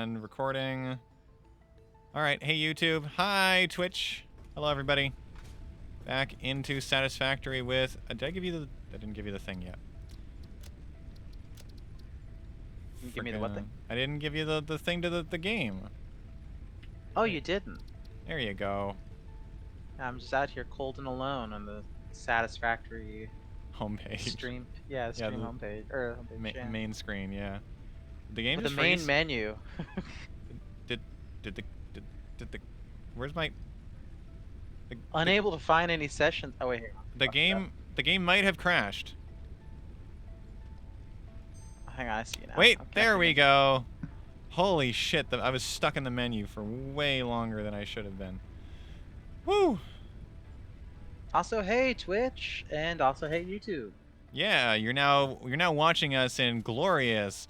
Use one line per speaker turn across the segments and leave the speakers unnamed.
And recording. All right, hey YouTube, hi Twitch, hello everybody. Back into Satisfactory with. Did I give you the? I didn't give you the thing yet.
You give me the what thing?
I didn't give you the thing to the game.
Oh, you didn't.
There you go.
I'm just out here cold and alone on the Satisfactory
Homepage.
stream. Yeah, stream homepage or homepage. Yeah.
Main screen, yeah. The game
With
just
the main
freeze?
menu.
Did the where's my
Unable to find any sessions. Oh wait, here.
the game might have crashed.
Hang on, I see you now.
Wait, there we go. Holy shit, I was stuck in the menu for way longer than I should have been. Woo!
Also, hey Twitch, and also hey YouTube.
Yeah, you're now watching us in glorious,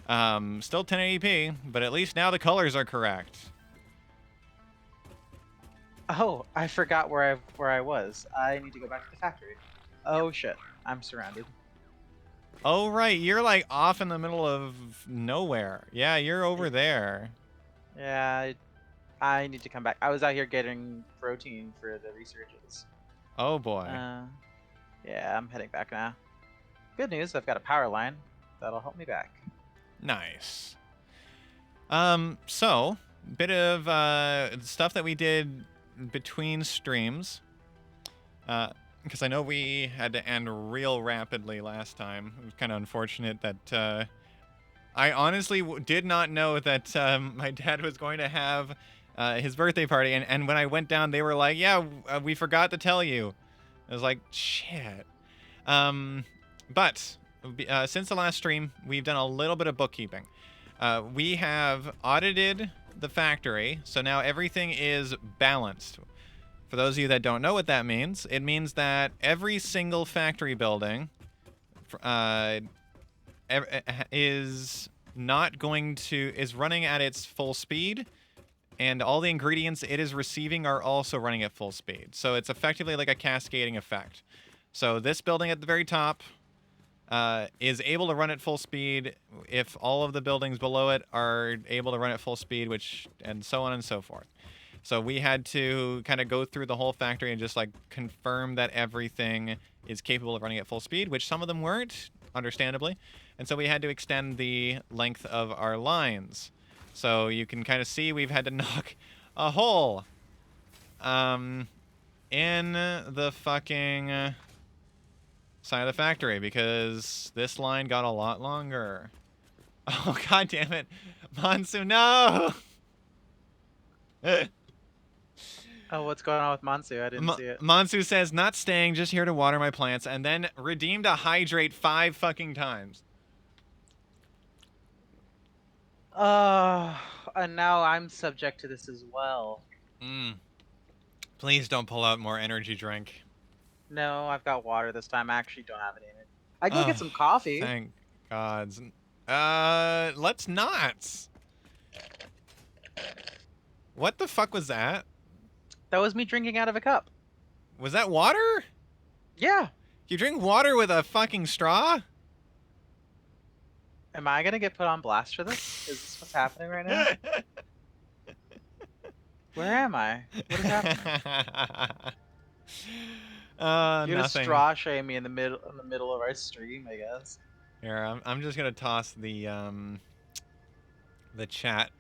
still 1080p, but at least now the colors are correct.
Oh, I forgot where I was. I need to go back to the factory. Oh shit, I'm surrounded.
Oh right, you're like off in the middle of nowhere. Yeah, you're over there.
Yeah, I need to come back. I was out here getting protein for the researches.
Oh boy.
Yeah, I'm heading back now. Good news, I've got a power line that'll help me back.
Nice. So, bit of stuff that we did between streams. Because I know we had to end real rapidly last time. It was kind of unfortunate that I honestly did not know that my dad was going to have his birthday party. And when I went down, they were like, yeah, we forgot to tell you. I was like, shit. But since the last stream, we've done a little bit of bookkeeping. We have audited the factory, so now everything is balanced. For those of you that don't know what that means, it means that every single factory building is running at its full speed, and all the ingredients it is receiving are also running at full speed. So it's effectively like a cascading effect. So this building at the very top is able to run at full speed if all of the buildings below it are able to run at full speed, and so on and so forth. So we had to kind of go through the whole factory and just like confirm that everything is capable of running at full speed, which some of them weren't, understandably. And so we had to extend the length of our lines. So you can kind of see we've had to knock a hole in the fucking side of the factory because this line got a lot longer. Oh, god damn it. Monsu, no!
Oh, what's going on with Mansu? I didn't see it.
Monsu says, not staying, just here to water my plants, and then redeemed a hydrate 5 fucking times.
And now I'm subject to this as well.
Please don't pull out more energy drink.
No, I've got water this time. I actually don't have any in it. I can go get some coffee.
Thank gods. Let's not. What the fuck was that?
That was me drinking out of a cup.
Was that water?
Yeah.
You drink water with a fucking straw?
Am I gonna get put on blast for this? Is this what's happening right now? Where am I? What is happening? You're gonna straw shame me in the middle of our stream, I guess.
Here, I'm just gonna toss the chat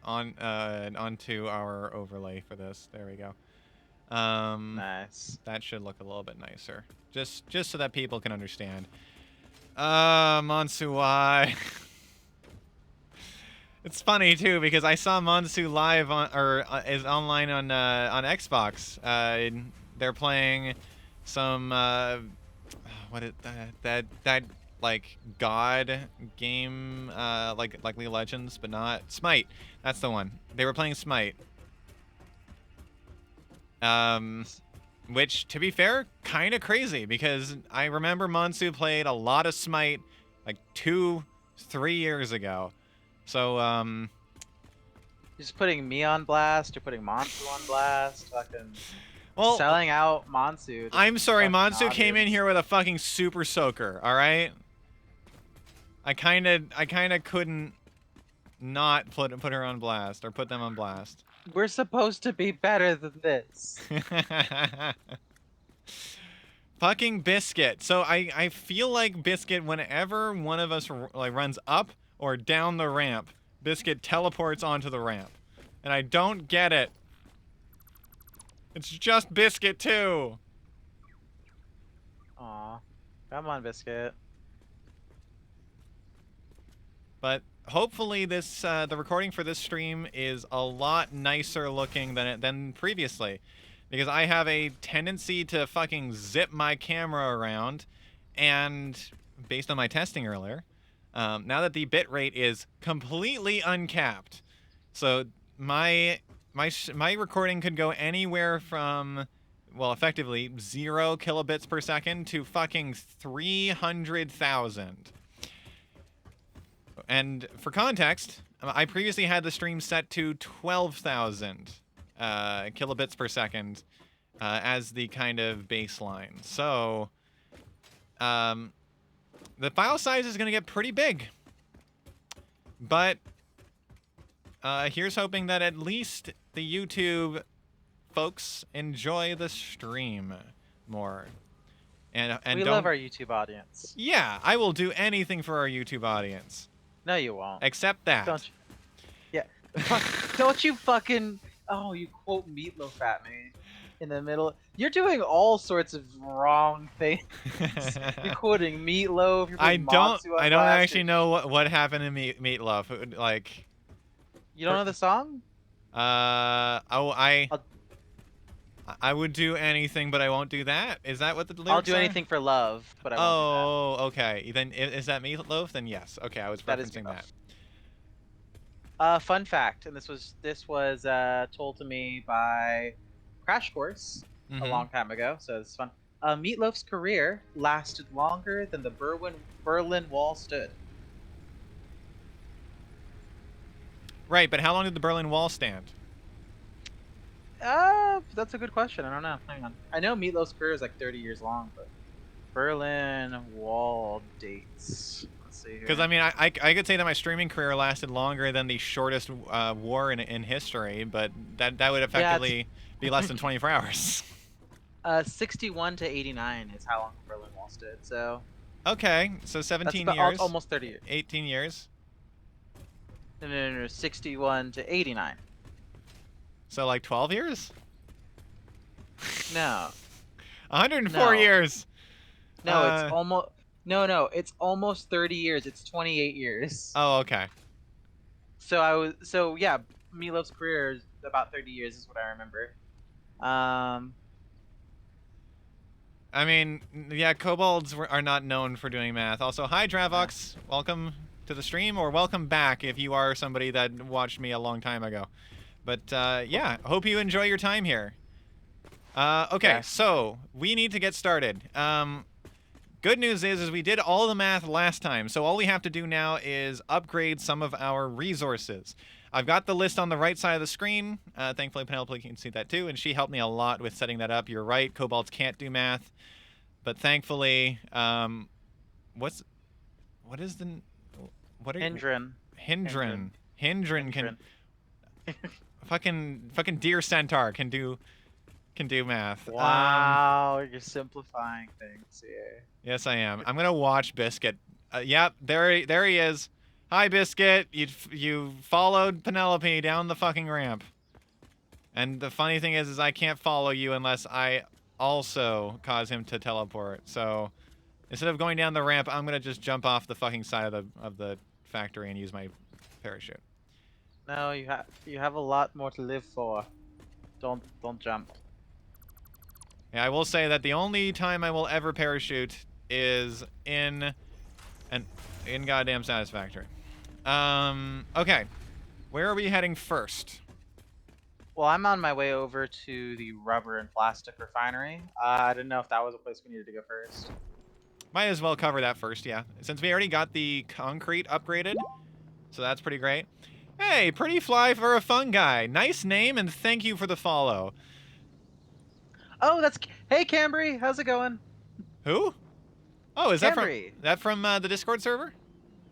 onto our overlay for this. There we go.
Nice.
That should look a little bit nicer, just so that people can understand. Monsu, why? It's funny too because I saw Monsu live is online on Xbox. They're playing some what is that like God game like League of Legends, but not Smite. That's the one. They were playing Smite. Which, to be fair, kind of crazy because I remember Monsu played a lot of Smite like 2-3 years ago. So
you're just putting me on blast. You're putting Monsu on blast. Fucking. Well, selling out Monsu.
I'm sorry, Monsu came in here with a fucking super soaker. All right. I kind of couldn't not put her on blast or put them on blast.
We're supposed to be better than this.
Fucking Biscuit. So I feel like Biscuit, whenever one of us like runs up or down the ramp, Biscuit teleports onto the ramp. And I don't get it. It's just Biscuit too.
Aw. Come on, Biscuit.
But hopefully this the recording for this stream is a lot nicer looking than previously. Because I have a tendency to fucking zip my camera around, and based on my testing earlier, now that the bitrate is completely uncapped, so my recording could go anywhere from, well, effectively 0 kilobits per second to fucking 300,000. And for context, I previously had the stream set to 12,000 kilobits per second as the kind of baseline. So the file size is going to get pretty big. But here's hoping that at least the YouTube folks enjoy the stream more. And
we love our YouTube audience.
Yeah, I will do anything for our YouTube audience.
No, you won't.
Except that.
Don't you? Yeah. Don't you fucking... Oh, you quote Meatloaf at me in the middle. You're doing all sorts of wrong things. You're quoting Meatloaf. You're
I don't
blast,
actually know what happened in Meatloaf. Like,
you don't know the song?
I would do anything, but I won't do that. Is that what the lyrics
I'll do
are?
anything for love, but I won't do that.
Oh, okay. Then is that Meatloaf? Then yes. Okay, I was referencing that.
Fun fact, and this was told to me by Crash Course a long time ago, so it's fun. Meatloaf's career lasted longer than the Berlin Wall stood.
Right, but how long did the Berlin Wall stand?
That's a good question. I don't know. Hang on. I know Meatloaf's career is like 30 years long, but Berlin Wall dates. Let's see here.
Because I mean, I could say that my streaming career lasted longer than the shortest war in history, but that would effectively be less than 24 hours.
61 to 89 is how long the Berlin Wall stood. So.
Okay, so 17
that's
years.
Almost 30 years.
18 years.
No, 61 to 89.
So like 12 years?
No.
104 years.
No, it's almost it's almost 30 years. It's 28 years.
Oh, okay.
So yeah, Meatloaf's career is about 30 years is what I remember.
I mean, yeah, kobolds are not known for doing math. Also, hi Dravox, welcome to the stream, or welcome back if you are somebody that watched me a long time ago. But yeah, hope you enjoy your time here. Okay, so we need to get started. Good news is we did all the math last time, so all we have to do now is upgrade some of our resources. I've got the list on the right side of the screen. Thankfully, Penelope can see that too, and she helped me a lot with setting that up. You're right, kobolds can't do math, but thankfully, what is the... What are
Hindran.
Hindran can... fucking deer centaur can do math.
Wow, you're simplifying things here.
Yes, I am. I'm gonna watch Biscuit. Yep, there he is. Hi, Biscuit. You followed Penelope down the fucking ramp. And the funny thing is I can't follow you unless I also cause him to teleport. So instead of going down the ramp, I'm gonna just jump off the fucking side of the factory and use my parachute.
No, you have a lot more to live for. Don't jump.
Yeah, I will say that the only time I will ever parachute is in goddamn Satisfactory. Okay. Where are we heading first?
Well, I'm on my way over to the rubber and plastic refinery. I didn't know if that was a place we needed to go first.
Might as well cover that first, yeah. Since we already got the concrete upgraded, so that's pretty great. Hey, pretty fly for a fun guy. Nice name and thank you for the follow.
Oh, hey Cambry, how's it going?
Who? Oh, is
Cambry.
that from the Discord server?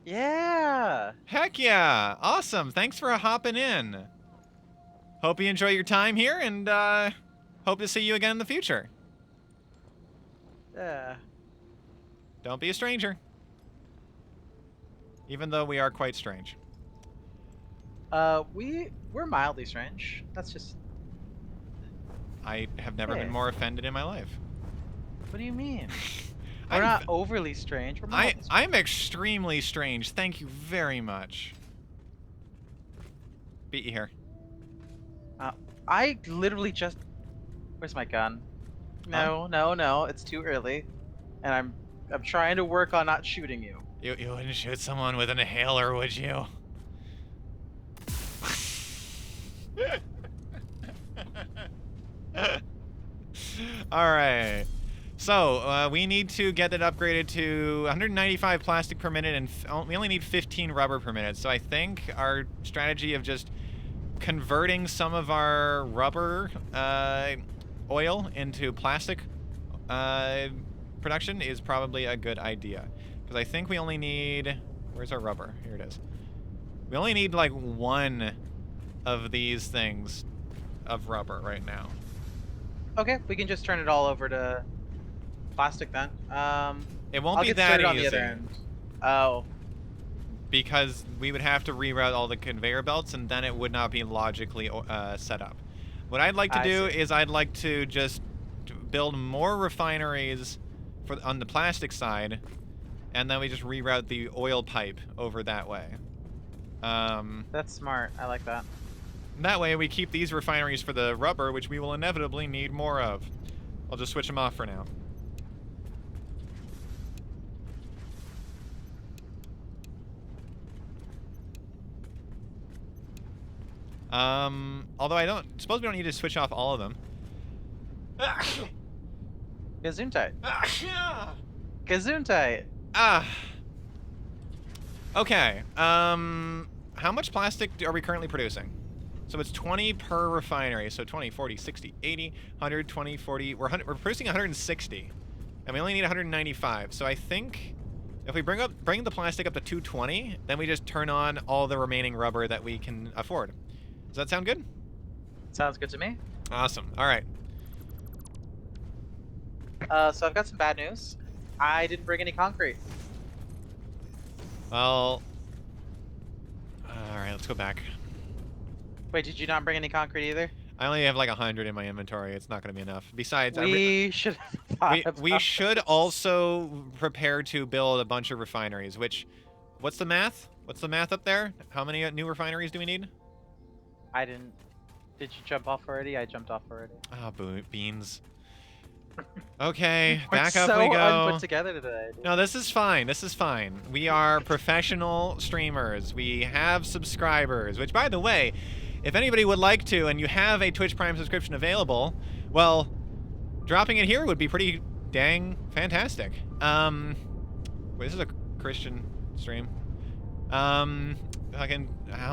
Yeah.
Heck yeah. Awesome. Thanks for hopping in. Hope you enjoy your time here, and hope to see you again in the future.
Yeah.
Don't be a stranger. Even though we are quite strange.
We're mildly strange. That's just.
I have never been
Hey,
more offended in my life.
what do you mean? We're
I'm
not overly strange. We're mildly strange.
I'm extremely strange. Thank you very much. Beat you here.
I literally just. Where's my gun?
Huh?
No, no, no. It's too early, and I'm trying to work on not shooting you.
You wouldn't shoot someone with an inhaler, would you? All right. So we need to get it upgraded to 195 plastic per minute, and we only need 15 rubber per minute. So I think our strategy of just converting some of our rubber oil into plastic production is probably a good idea. Because I think we only need... Where's our rubber? Here it is. We only need like one of these things of rubber right now.
Okay, we can just turn it all over to plastic then.
It won't
I'll
be
get
that
started on the
easy.
other end. Oh.
Because we would have to reroute all the conveyor belts, and then it would not be logically set up. What I'd like to do is I'd like to just build more refineries on the plastic side, and then we just reroute the oil pipe over that way.
That's smart. I like that.
That way we keep these refineries for the rubber, which we will inevitably need more of. I'll just switch them off for now. Although I don't suppose we don't need to switch off all of them.
Gesundheit. Gesundheit.
Okay. How much plastic are we currently producing? So it's 20 per refinery. So 20, 40, 60, 80, 100, 20, 40. We're producing 160. And we only need 195. So I think if we bring the plastic up to 220, then we just turn on all the remaining rubber that we can afford. Does that sound good?
Sounds good to me.
Awesome. All right.
So I've got some bad news. I didn't bring any concrete.
Well, all right, let's go back.
Wait, did you not bring any concrete either?
I only have like 100 in my inventory. It's not going to be enough. Besides,
we should
we should also prepare to build a bunch of refineries, what's the math? What's the math up there? How many new refineries do we need?
I didn't. Did you jump off already? I jumped off already.
Ah, beans. Okay,
We're
back up
so
we go.
unput together today. Dude.
No, this is fine. This is fine. We are professional streamers. We have subscribers, which, by the way, if anybody would like to, and you have a Twitch Prime subscription available, well, dropping it here would be pretty dang fantastic. Wait, this is a Christian stream. How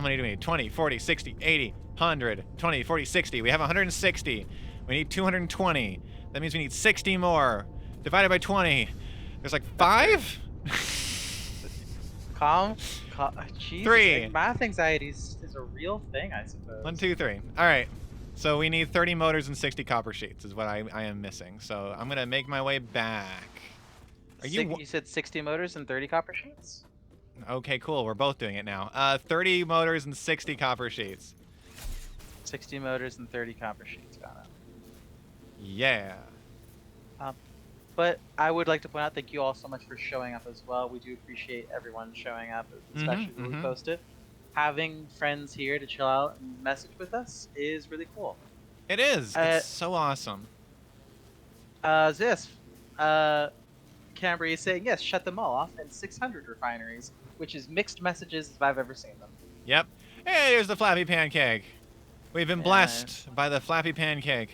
many do we need? 20, 40, 60, 80, 100, 20, 40, 60. We have 160. We need 220. That means we need 60 more. Divided by 20. There's like 5?
Jeez,
3.
like, math anxiety is a real thing, I suppose.
1, 2, 3. All right. So we need 30 motors and 60 copper sheets is what I am missing. So I'm going to make my way back.
You said 60 motors and 30 copper sheets?
Okay, cool. We're both doing it now. 30 motors and 60 copper sheets.
60 motors and 30 copper sheets. Got it.
Yeah.
But I would like to point out, thank you all so much for showing up as well. We do appreciate everyone showing up, especially when we post it. Having friends here to chill out and message with us is really cool.
It is. It's so awesome.
Cambry is saying, yes, shut them all off, and 600 refineries, which is mixed messages if I've ever seen them.
Yep. Hey, there's the Flappy Pancake. We've been blessed by the Flappy Pancake.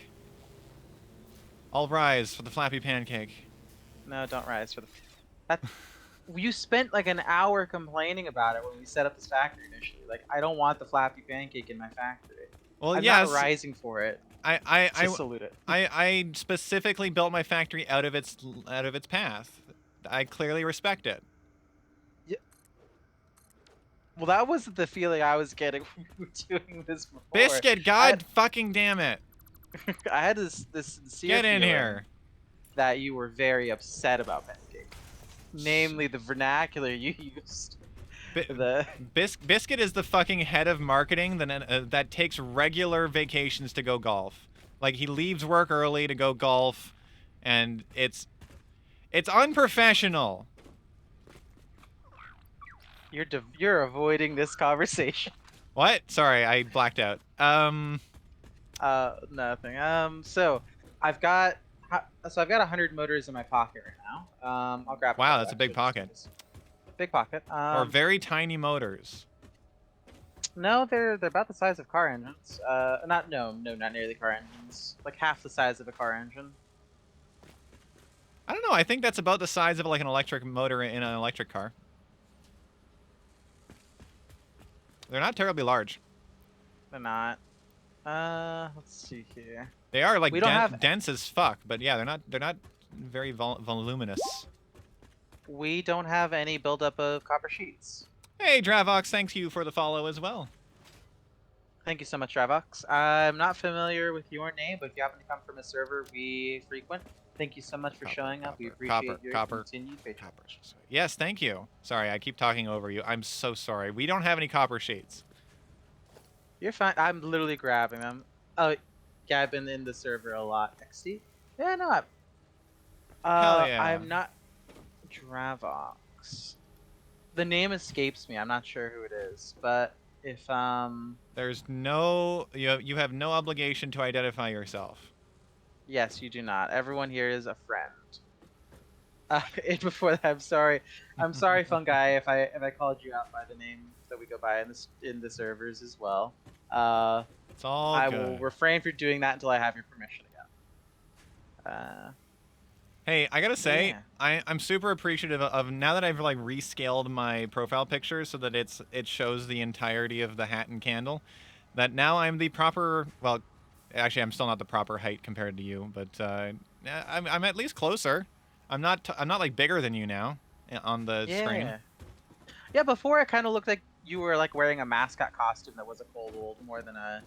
All rise for the Flappy Pancake.
No, don't rise for the... You spent like an hour complaining about it when we set up this factory initially. Like, I don't want the Flappy Pancake in my factory.
Well,
I'm
yes.
not rising for it.
I
salute it.
I specifically built my factory out of its path. I clearly respect it.
Yeah. Well, that wasn't the feeling I was getting when we were doing this before.
Biscuit, god fucking damn it.
I had this sincere
Get in
feeling
here.
that you were very upset about Mendgate. Namely, the vernacular you used.
Biscuit is the fucking head of marketing that takes regular vacations to go golf. Like, he leaves work early to go golf, and it's unprofessional.
You're avoiding this conversation.
What? Sorry, I blacked out.
Nothing. So I've got 100 motors in my pocket right now. I'll grab.
Wow, that's a big pocket.
Big pocket.
Or very tiny motors.
No, they're about the size of car engines. Not nearly car engines. Like half the size of a car engine.
I don't know. I think that's about the size of like an electric motor in an electric car. They're not terribly large.
They're not. Let's see here.
They are like dense as fuck, but yeah, they're not very voluminous.
We don't have any buildup of copper sheets.
Hey, Dravox, thank you for the follow as well.
Thank you so much, Dravox. I'm not familiar with your name, but if you happen to come from a server we frequent, thank you so much for showing up. We appreciate your continued patronage.
Yes, thank you. Sorry, I keep talking over you. I'm so sorry. We don't have any copper sheets.
You're fine. I'm literally grabbing them. Oh, yeah, I've been in the server a lot. XD? Yeah, no.
Hell yeah.
I'm not Dravox. The name escapes me. I'm not sure who it is, but if
there's no you have no obligation to identify yourself.
Yes, you do not. Everyone here is a friend. And before that, I'm sorry, Fungi, if I called you out by the name that we go by in the servers as well.
It's all
I
good.
will refrain from doing that until I have your permission again.
Hey, I gotta say,
yeah.
I'm super appreciative of now that I've like rescaled my profile picture so that it shows the entirety of the hat and candle. That now I'm the proper, well, actually I'm still not the proper height compared to you, but I'm at least closer. I'm not like bigger than you now on the screen.
Yeah, before it kind of looked like you were like wearing a mascot costume that was a kobold more than a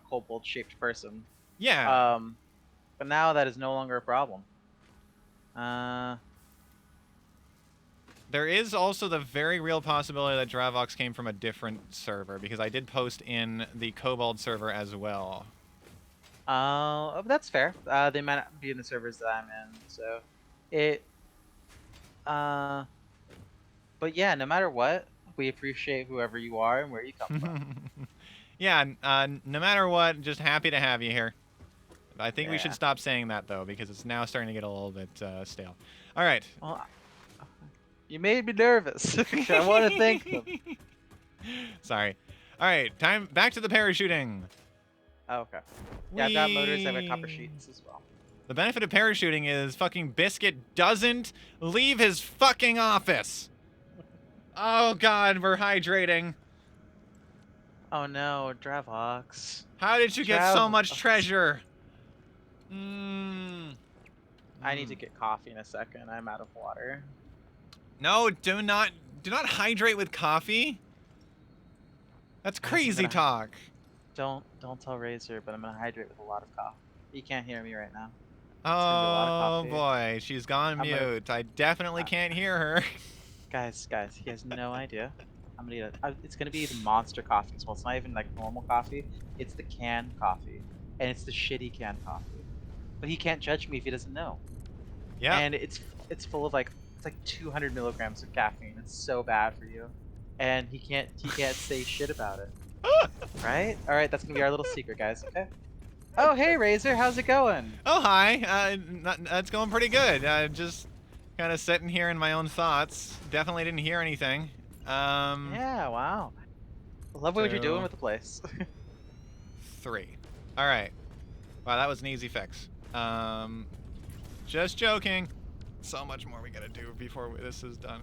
kobold shaped person.
Yeah.
But now that is no longer a problem.
There is also the very real possibility that Dravox came from a different server, because I did post in the Kobold server as well.
That's fair. They might not be in the servers that I'm in, so but yeah, no matter what, we appreciate whoever you are and where you come from.
Yeah, no matter what, just happy to have you here. I think we should
Yeah.
stop saying that, though, because it's now starting to get a little bit stale. All right.
Well, you made me nervous. I want to thank them.
Sorry. All right, back to the parachuting.
Oh, okay. Yeah, I've got motors, I've got copper sheets as well.
The benefit of parachuting is fucking Biscuit doesn't leave his fucking office. Oh, God, we're hydrating.
Oh, no, Dravox.
How did you get so much treasure?
I need to get coffee in a second. I'm out of water.
No, do not hydrate with coffee. That's crazy talk.
Don't tell Razor, but I'm gonna hydrate with a lot of coffee. You can't hear me right now.
Oh boy, she's gone mute. I definitely can't hear her.
Guys, he has no idea. I'm gonna get it's gonna be the monster coffee as well. It's not even like normal coffee. It's the canned coffee, and it's the shitty canned coffee. But he can't judge me if he doesn't know.
Yeah.
And it's full of like 200 milligrams of caffeine. It's so bad for you, and he can't say shit about it. Right? All right, that's gonna be our little secret, guys. Okay. Oh, hey Razor, how's it going?
Oh, hi. That's going pretty good. Just kind of sitting here in my own thoughts. Definitely didn't hear anything.
Yeah. Wow. I love what you're doing with the place.
3. All right. Wow, that was an easy fix. Just joking. So much more we gotta do before this is done.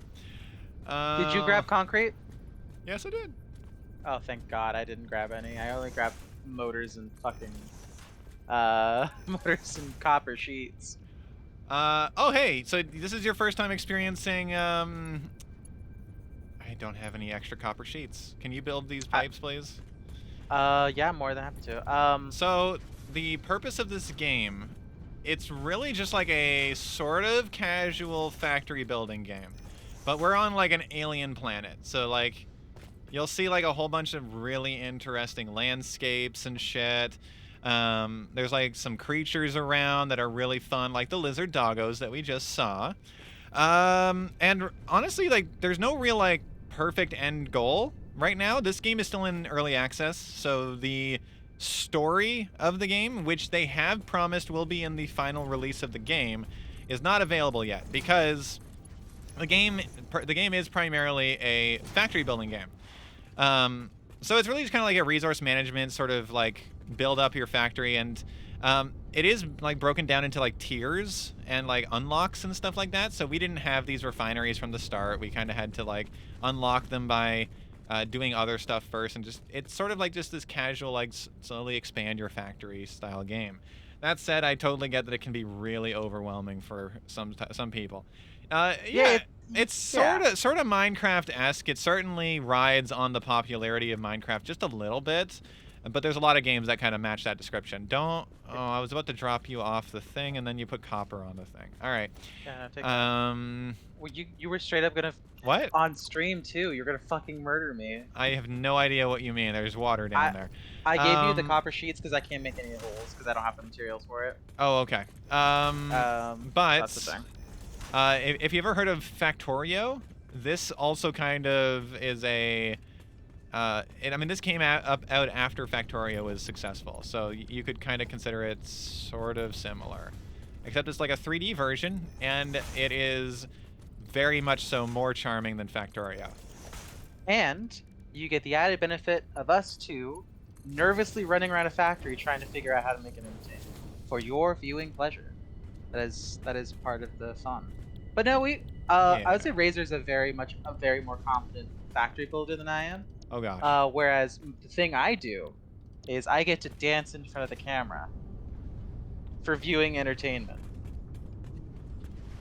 Did you grab concrete?
Yes, I did.
Oh, thank God, I didn't grab any. I only grabbed motors and fucking motors and copper sheets.
Oh, hey. So this is your first time experiencing I don't have any extra copper sheets. Can you build these pipes, please?
Yeah, I'm more than happy to.
So the purpose of this game, it's really just like a sort of casual factory building game, but we're on like an alien planet. So like, you'll see like a whole bunch of really interesting landscapes and shit. There's like some creatures around that are really fun, like the lizard doggos that we just saw. And honestly, like, there's no real like perfect end goal right now. This game is still in early access, so the story of the game, which they have promised will be in the final release of the game, is not available yet because the game is primarily a factory building game. So it's really just kind of like a resource management sort of like build up your factory, and it is like broken down into like tiers and like unlocks and stuff like that. So we didn't have these refineries from the start. We kind of had to like unlock them by doing other stuff first, and just it's sort of like just this casual like slowly expand your factory style game. That said, I totally get that it can be really overwhelming for some people. Yeah, it's sort of Minecraft-esque. It certainly rides on the popularity of Minecraft just a little bit, but there's a lot of games that kind of match that description. Don't. Oh, I was about to drop you off the thing, and then you put copper on the thing. All right.
Yeah, no, take that. Well, you were straight up gonna
what?
On stream too. You're gonna fucking murder me.
I have no idea what you mean. There's water down there.
I gave you the copper sheets because I can't make any holes because I don't have the materials for it.
Oh, okay. But
that's the thing.
If you ever heard of Factorio, this also kind of is a. I mean, this came out after Factorio was successful, so you could kind of consider it sort of similar, except it's like a 3D version, and it is very much so more charming than Factorio.
And you get the added benefit of us two nervously running around a factory trying to figure out how to make an entertainment for your viewing pleasure. That is part of the fun. But no, I would say Razor's a very more confident factory builder than I am.
Oh gosh.
Whereas the thing I do is I get to dance in front of the camera for viewing entertainment.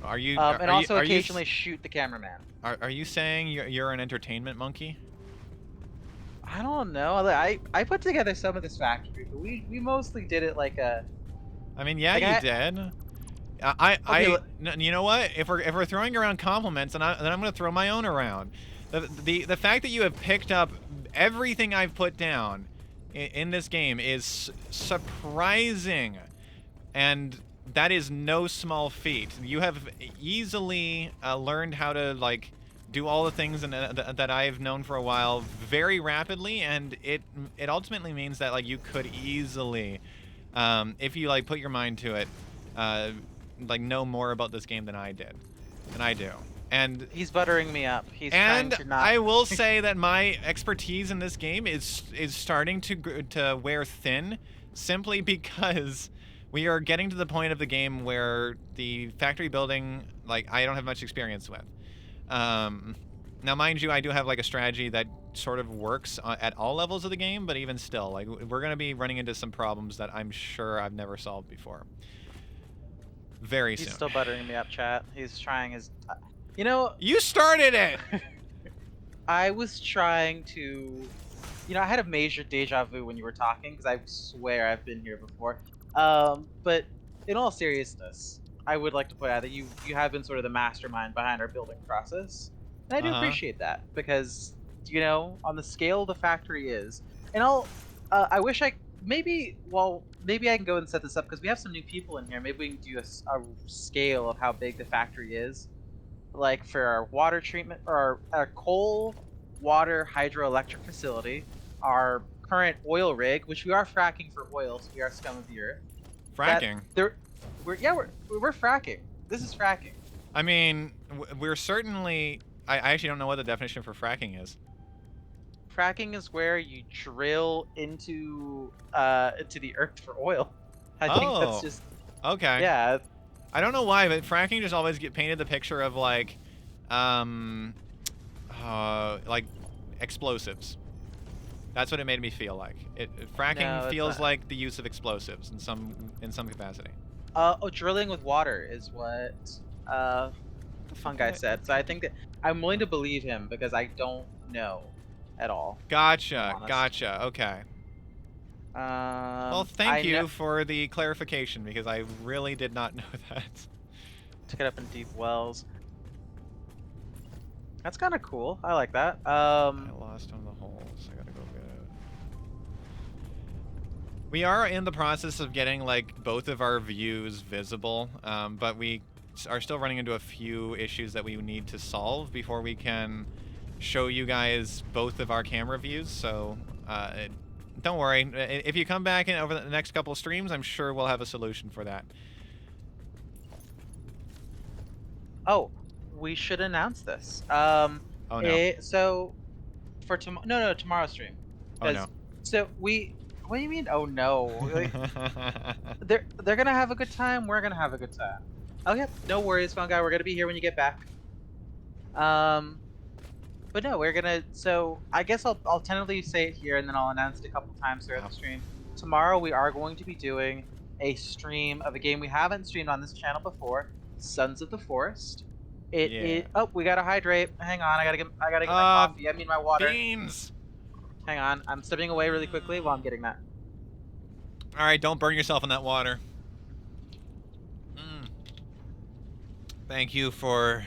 Are you?
And also occasionally shoot the cameraman.
Are you saying you're an entertainment monkey?
I don't know. I put together some of this factory, but we mostly did it like a.
I mean, yeah, you did. You know what? If we're throwing around compliments, then I'm gonna throw my own around. The fact that you have picked up everything I've put down in this game is surprising, and that is no small feat. You have easily learned how to like do all the things that I've known for a while very rapidly, and it ultimately means that like you could easily, if you like put your mind to it, like know more about this game than I did, than I do. And
he's buttering me up. He's
and
trying to not.
I will say that my expertise in this game is starting to wear thin, simply because we are getting to the point of the game where the factory building, like, I don't have much experience with. Now, mind you, I do have like a strategy that sort of works at all levels of the game, but even still, like, we're gonna be running into some problems that I'm sure I've never solved before. Very soon.
He's still buttering me up, chat. He's trying his. You know.
You started it.
I was trying to. You know, I had a major deja vu when you were talking because I swear I've been here before. But in all seriousness, I would like to point out that you have been sort of the mastermind behind our building process, and I do appreciate that because you know on the scale the factory is, and I wish maybe I can go and set this up because we have some new people in here. Maybe we can do a scale of how big the factory is, like for our water treatment or our coal, water, hydroelectric facility, our current oil rig, which we are fracking for oil, so we are scum of the earth.
Fracking?
We're fracking. This is fracking.
I mean, we're certainly. I actually don't know what the definition for fracking is.
Fracking is where you drill into the earth for oil. I think that's just.
Okay.
Yeah.
I don't know why, but fracking just always get painted the picture of like explosives. That's what it made me feel like. Fracking feels like the use of explosives in some capacity.
Drilling with water is what the fun guy said. So I think that I'm willing to believe him because I don't know at all. If I'm
Gotcha.
honest.
Gotcha. Okay. Well,
I
thank
know.
you for the clarification because I really did not know that.
Took it up in deep wells. That's kind of cool. I like that.
I lost one of the holes. I gotta go get it. We are in the process of getting like both of our views visible, but we are still running into a few issues that we need to solve before we can show you guys both of our camera views. So don't worry. If you come back in over the next couple of streams, I'm sure we'll have a solution for that.
Oh, we should announce this.
Oh no.
So for tomorrow, no, tomorrow's stream.
Oh no.
So we. What do you mean? Oh no! Like, they're gonna have a good time. We're gonna have a good time. Okay, no worries, fun guy. We're gonna be here when you get back. But no, we're gonna. So I guess I'll tentatively say it here, and then I'll announce it a couple times throughout the stream. Tomorrow we are going to be doing a stream of a game we haven't streamed on this channel before, Sons of the Forest. Oh, we gotta hydrate. Hang on, I gotta get my coffee. I mean my water.
Beans.
Hang on, I'm stepping away really quickly while I'm getting that.
All right, don't burn yourself in that water. Thank you for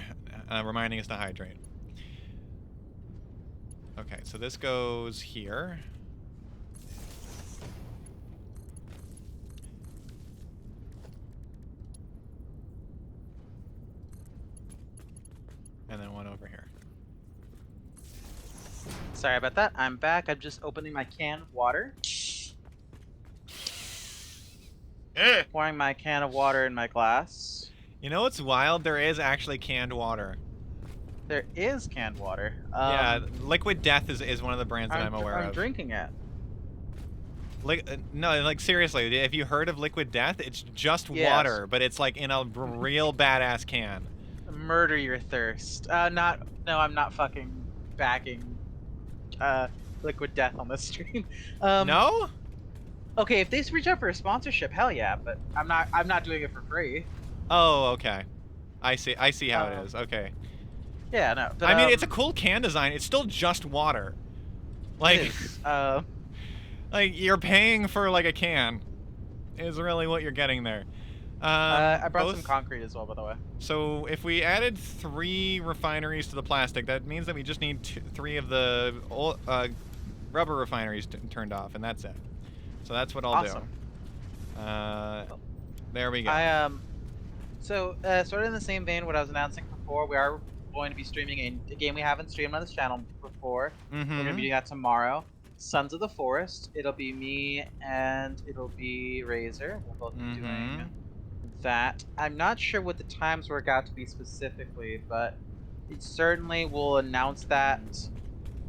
reminding us to hydrate. Okay, so this goes here. And then one over here.
Sorry about that. I'm back. I'm just opening my can of water. Pouring my can of water in my glass.
You know what's wild? There is actually canned water.
There is canned water.
Yeah, Liquid Death is one of the brands that I'm aware of.
I'm drinking it.
No, like seriously, if you heard of Liquid Death, it's just water, but it's like in a real badass can.
Murder your thirst. No, I'm not fucking backing Liquid Death on this stream.
No?
Okay, if they reach out for a sponsorship, hell yeah, but I'm not doing it for free.
Oh, okay. I see how it is. Okay.
Yeah, no. But,
I mean, it's a cool can design. It's still just water. Like,
it is.
like you're paying for like a can. Is really what you're getting there.
I brought some concrete as well, by the way.
So if we added 3 refineries to the plastic, that means that we just need 3 of the rubber refineries turned off, and that's it. So that's what I'll do. There we go.
So sort of in the same vein what I was announcing before, we are going to be streaming a game we haven't streamed on this channel before. We're going to be doing that tomorrow. Sons of the Forest. It'll be me and it'll be Razor. We'll both be doing that. I'm not sure what the times work out to be specifically, but it certainly will announce that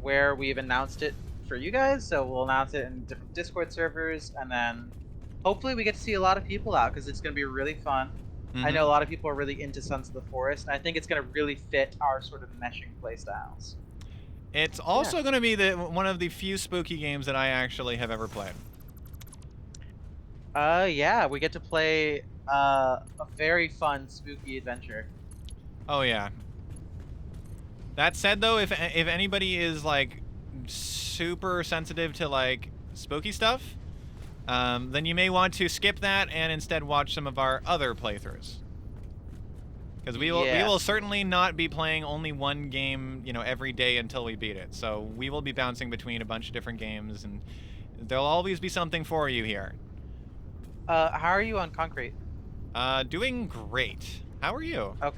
where we've announced it for you guys. So we'll announce it in different Discord servers, and then hopefully we get to see a lot of people out because it's going to be really fun. I know a lot of people are really into Sons of the Forest, and I think it's going to really fit our sort of meshing playstyles.
It's also going to be one of the few spooky games that I actually have ever played.
Yeah, we get to play a very fun spooky adventure.
Oh yeah. That said, though, if anybody is like super sensitive to like spooky stuff, then you may want to skip that and instead watch some of our other playthroughs. Because we will certainly not be playing only one game, you know, every day until we beat it. So we will be bouncing between a bunch of different games, and there'll always be something for you here.
How are you on concrete?
Doing great. How are you?
Okay.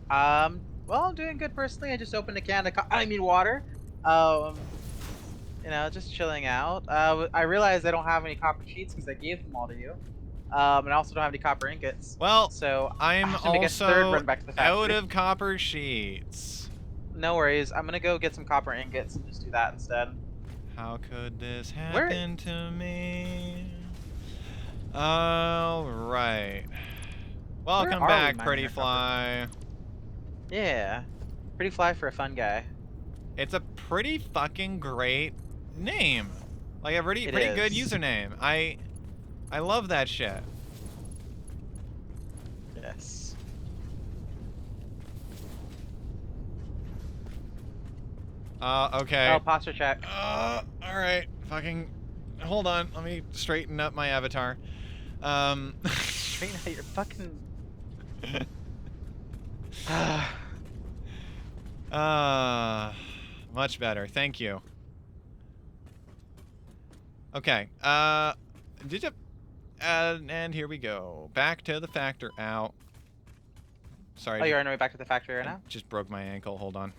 Well, I'm doing good personally. I just opened a can of water. You know, just chilling out. I realized I don't have any copper sheets because I gave them all to you. And I also don't have any copper ingots.
Well,
so
I'm also out of copper sheets.
No worries. I'm gonna go get some copper ingots and just do that instead.
How could this happen to me? All right. Welcome back, Pretty Fly.
Yeah, Pretty Fly for a fun guy.
It's a pretty fucking great name. Like a pretty good username. I love that shit.
Yes.
Okay.
Oh, posture check.
All right. Fucking, hold on. Let me straighten up my avatar.
Straighten out your fucking.
Much better. Thank you. Okay. Did you? And here we go. Back to the factor. Ow. Sorry.
Oh, you're on your way back to the factory right
I
now?
just broke my ankle. Hold on.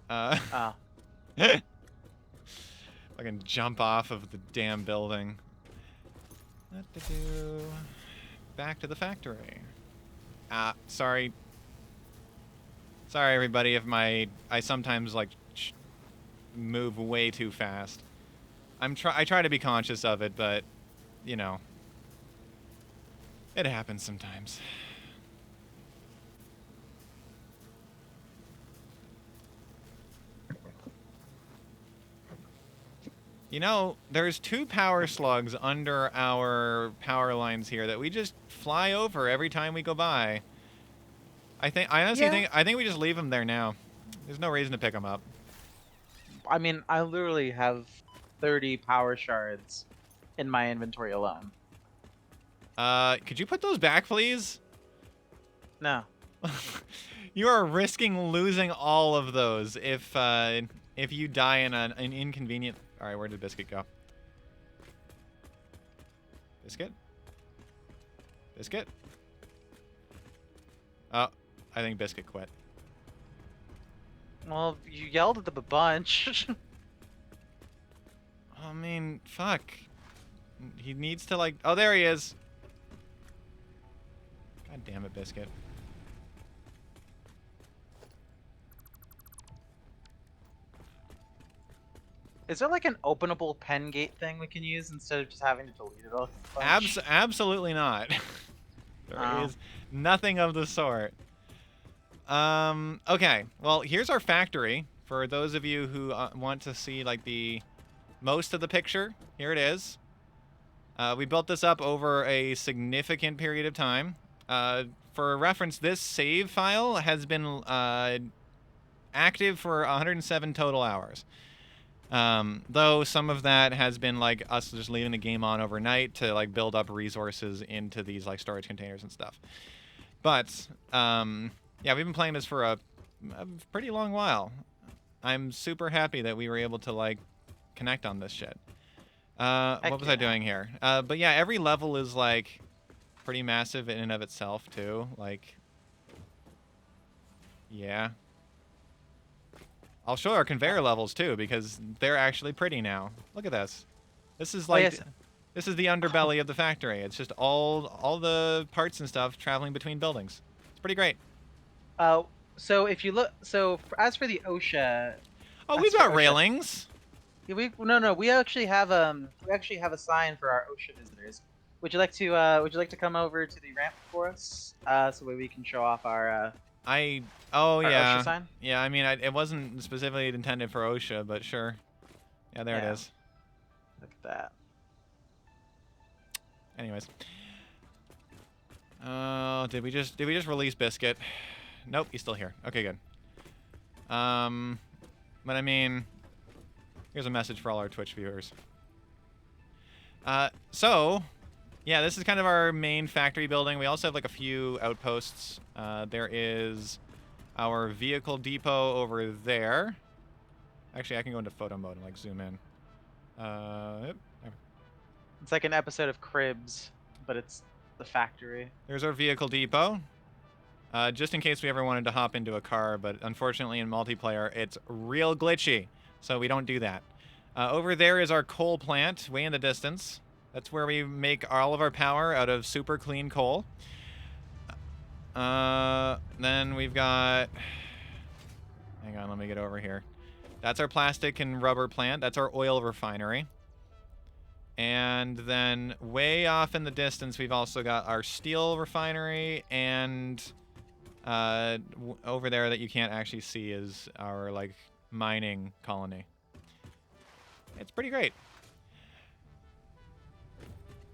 Oh.
I can jump off of the damn building. Back to the factory. Sorry. Sorry, everybody, if I sometimes like move way too fast. I try to be conscious of it, but you know, it happens sometimes. You know, there's 2 power slugs under our power lines here that we just fly over every time we go by. I honestly think we just leave them there now. There's no reason to pick them up.
I mean, I literally have 30 power shards in my inventory alone.
Could you put those back, please?
No.
You are risking losing all of those if you die in an inconvenient. All right, where did Biscuit go? Biscuit? Biscuit? Oh, I think Biscuit quit.
Well, you yelled at them a bunch.
I mean, fuck. He needs to like. Oh, there he is. God damn it, Biscuit.
Is there like an openable pen gate thing we can use instead of just having to delete it all?
Absolutely not. There is nothing of the sort. Okay. Well, here's our factory. For those of you who want to see like the most of the picture, here it is. We built this up over a significant period of time. For reference, this save file has been active for 107 total hours. Though some of that has been like us just leaving the game on overnight to like build up resources into these like storage containers and stuff. But yeah, we've been playing this for a pretty long while. I'm super happy that we were able to like connect on this shit. What was I doing here? But yeah, every level is like pretty massive in and of itself too. Like, yeah. I'll show our conveyor levels too because they're actually pretty now. Look at this. This is like this is the underbelly of the factory. It's just all the parts and stuff traveling between buildings. It's pretty great.
So if you look, as for the OSHA.
Oh, we've got railings.
Yeah, we actually have a sign for our OSHA visitors. Would you like to come over to the ramp for us, so we can show off our
yeah.
OSHA sign?
Yeah, I mean, it wasn't specifically intended for OSHA, but sure. Yeah, there it is.
Look at that.
Anyways. Did we just release Biscuit? Nope, he's still here. Okay, good. But I mean, here's a message for all our Twitch viewers. So, yeah, this is kind of our main factory building. We also have like a few outposts. There is our vehicle depot over there. Actually, I can go into photo mode and like zoom in. Yep.
It's like an episode of Cribs, but it's the factory.
There's our vehicle depot. Just in case we ever wanted to hop into a car, but unfortunately in multiplayer, it's real glitchy, so we don't do that. Over there is our coal plant, way in the distance. That's where we make all of our power out of super clean coal. Then we've got... Hang on, let me get over here. That's our plastic and rubber plant. That's our oil refinery. And then way off in the distance, we've also got our steel refinery, and over there that you can't actually see is our like mining colony. It's pretty great.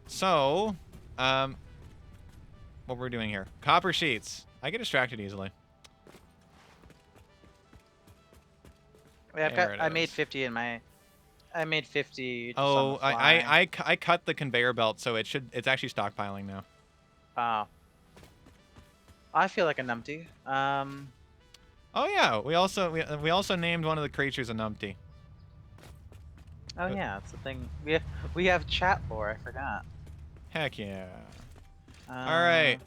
So, what we're doing here. Copper sheets. I get distracted easily.
Wait,
There it
I made
is.
50 in my. I made 50 just on the
Oh,
fly.
I cut the conveyor belt, so it's actually stockpiling now.
Oh. I feel like a numpty.
Oh yeah, we also named one of the creatures a numpty.
Oh yeah, it's the thing we have chat for. I forgot.
Heck yeah. All
Uh,
right,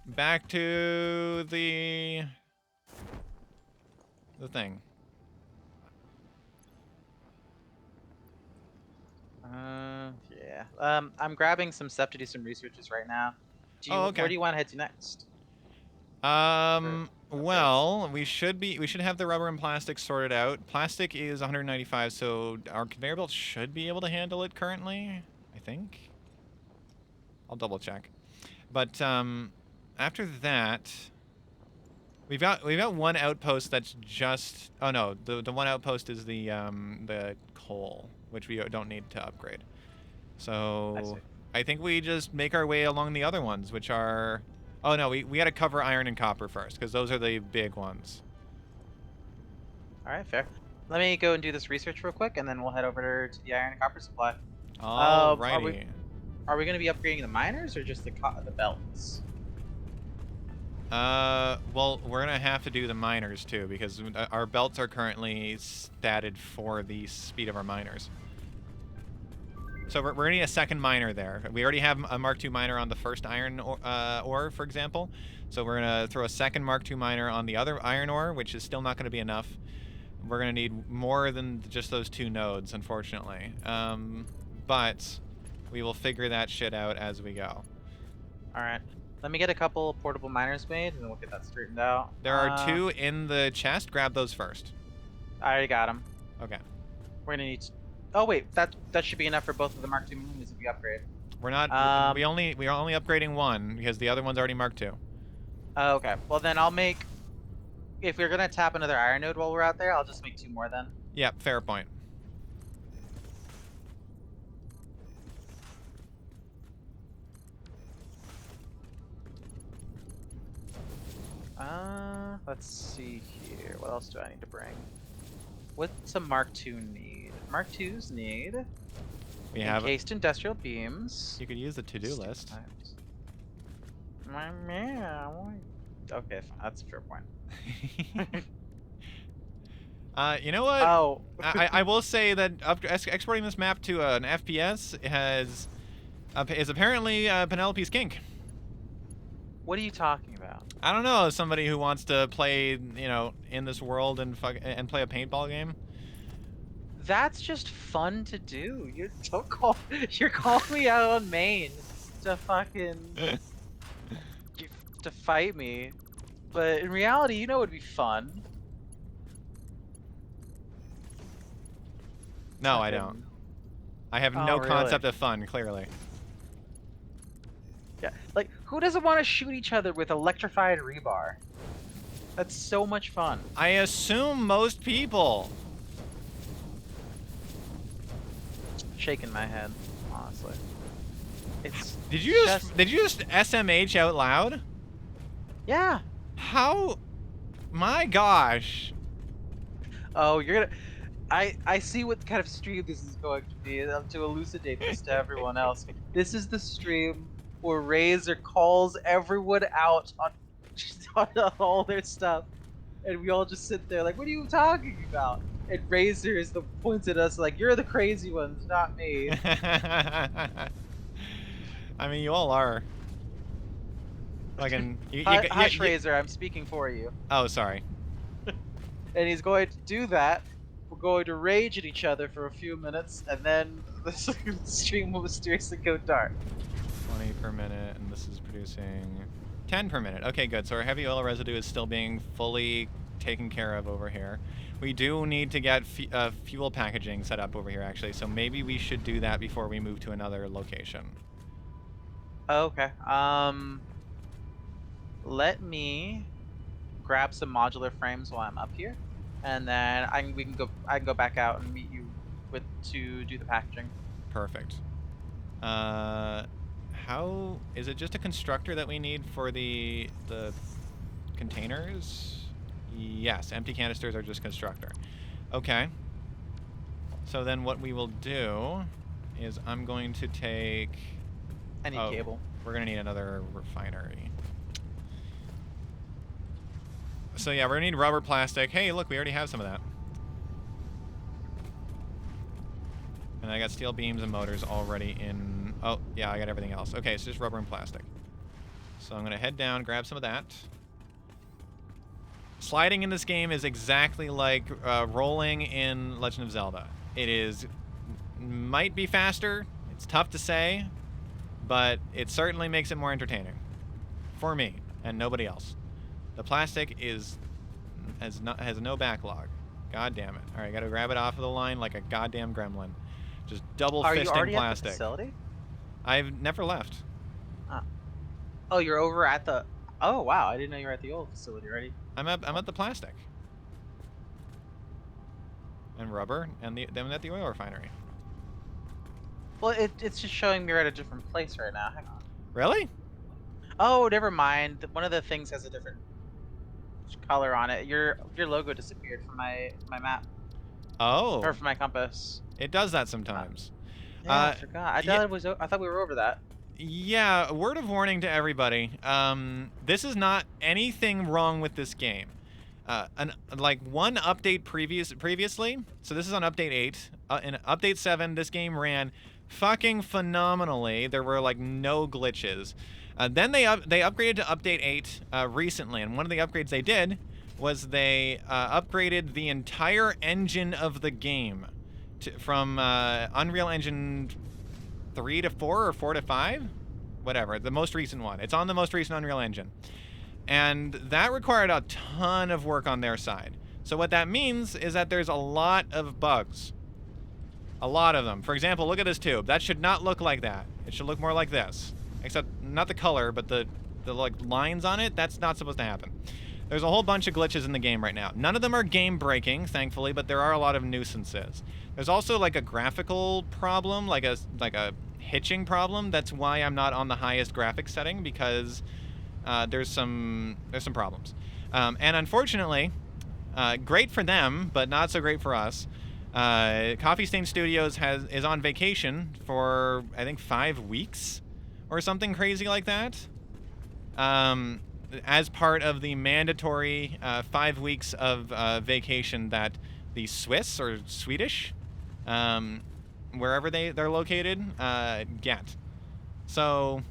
back to the thing.
yeah. I'm grabbing some stuff to do some researches right now.
Oh,
Where
okay.
do you want to head to next? For upgrades.
Well, we should have the rubber and plastic sorted out. Plastic is 195, so our conveyor belt should be able to handle it currently, I think. I'll double check. But after that, we've got one outpost that's just, oh no, the one outpost is the coal, which we don't need to upgrade.
I see.
So I think we just make our way along the other ones, which are, oh no, we got to cover iron and copper first, because those are the big ones.
All right, fair. Let me go and do this research real quick, and then we'll head over to the iron and copper supply. Are we
Alrighty.
going to be upgrading the miners or just the belts?
Well, we're gonna have to do the miners too, because our belts are currently statted for the speed of our miners. So we're gonna need a second miner there. We already have a Mark II miner on the first iron ore, for example. So we're gonna throw a second Mark II miner on the other iron ore, which is still not gonna be enough. We're gonna need more than just those 2 nodes, unfortunately. But we will figure that shit out as we go.
All right. Let me get a couple portable miners made, and then we'll get that straightened out.
There are 2 in the chest. Grab those first.
I already got them.
Okay.
We're gonna need. Oh wait, that should be enough for both of the Mark II miners if we upgrade.
We're not. We are only upgrading one because the other one's already Mark II.
Oh, okay. Well then I'll make. If we're gonna tap another iron node while we're out there, I'll just make 2 more then.
Yeah, fair point.
Let's see here. What else do I need to bring? What's a Mark II need? Mark IIs need
We have.
encased industrial beams.
You could use the to-do list.
Okay, fine. That's a fair point.
You know what?
Oh.
I will say that exporting this map to an FPS is apparently Penelope's kink.
What are you talking about?
I don't know, somebody who wants to play, in this world and play a paintball game.
That's just fun to do. You're calling me out on main to fucking to fight me, but in reality, you know, it'd be fun.
No, I don't. I have no
really?
concept of fun, clearly.
Yeah, like who doesn't want to shoot each other with electrified rebar? That's so much fun.
I assume most people.
Shaking my head, honestly. It's.
Did you just SMH out loud?
Yeah.
How? My gosh.
Oh, you're gonna. I see what kind of stream this is going to be. To elucidate this to everyone else, this is the stream where Razor calls everyone out on all their stuff, and we all just sit there like, "What are you talking about?" And Razor is the points at us like, "You're the crazy ones, not me."
I mean, you all are. Like,
Hush, Razor, I'm speaking for you.
Oh, sorry.
And he's going to do that. We're going to rage at each other for a few minutes, and then the stream will mysteriously go dark.
20 per minute, and this is producing 10 per minute. Okay, good. So our heavy oil residue is still being fully taken care of over here. We do need to get fuel packaging set up over here, actually, so maybe we should do that before we move to another location.
Okay. Let me grab some modular frames while I'm up here, and then I can go back out and meet you to do the packaging.
Perfect. How is it just a constructor that we need for the containers? Yes, empty canisters are just constructor. Okay. So then what we will do is I'm going to take...
I need cable.
We're going to need another refinery. So yeah, we're going to need rubber, plastic. Hey, look, we already have some of that. And I got steel beams and motors already in... Oh, yeah, I got everything else. Okay, so just rubber and plastic. So I'm going to head down, grab some of that. Sliding in this game is exactly like rolling in Legend of Zelda. It is... might be faster. It's tough to say. But it certainly makes it more entertaining. For me, and nobody else. The plastic has no backlog. God damn it. Alright, gotta grab it off of the line like a goddamn gremlin. Just double fisting
Are you already
plastic.
at the facility?
I've never left.
Oh, you're over at the... Oh, wow. I didn't know you were at the old facility already.
I'm at the plastic. And rubber, and then at the oil refinery.
Well, it's just showing me we're at a different place right now. Hang on.
Really?
Oh, never mind. One of the things has a different color on it. Your logo disappeared from my map.
Oh.
Or from my compass.
It does that sometimes.
Yeah, I forgot. I thought we were over that.
Yeah, word of warning to everybody. This is not anything wrong with this game. One update previously, so this is on update 8. In update 7, this game ran fucking phenomenally. There were like no glitches. Then they upgraded to update 8 recently, and one of the upgrades they did was they upgraded the entire engine of the game from Unreal Engine 3 to 4 or 4 to 5, whatever, the most recent one. It's on the most recent Unreal Engine. And that required a ton of work on their side. So what that means is that there's a lot of bugs. A lot of them. For example, look at this tube. That should not look like that. It should look more like this. Except not the color, but the like lines on it, that's not supposed to happen. There's a whole bunch of glitches in the game right now. None of them are game breaking, thankfully, but there are a lot of nuisances. There's also like a graphical problem, like a hitching problem. That's why I'm not on the highest graphics setting, because there's some problems. And unfortunately, great for them, but not so great for us. Coffee Stain Studios is on vacation for I think 5 weeks or something crazy like that. As part of the mandatory 5 weeks of vacation that the Swiss or Swedish, wherever they're located, get. So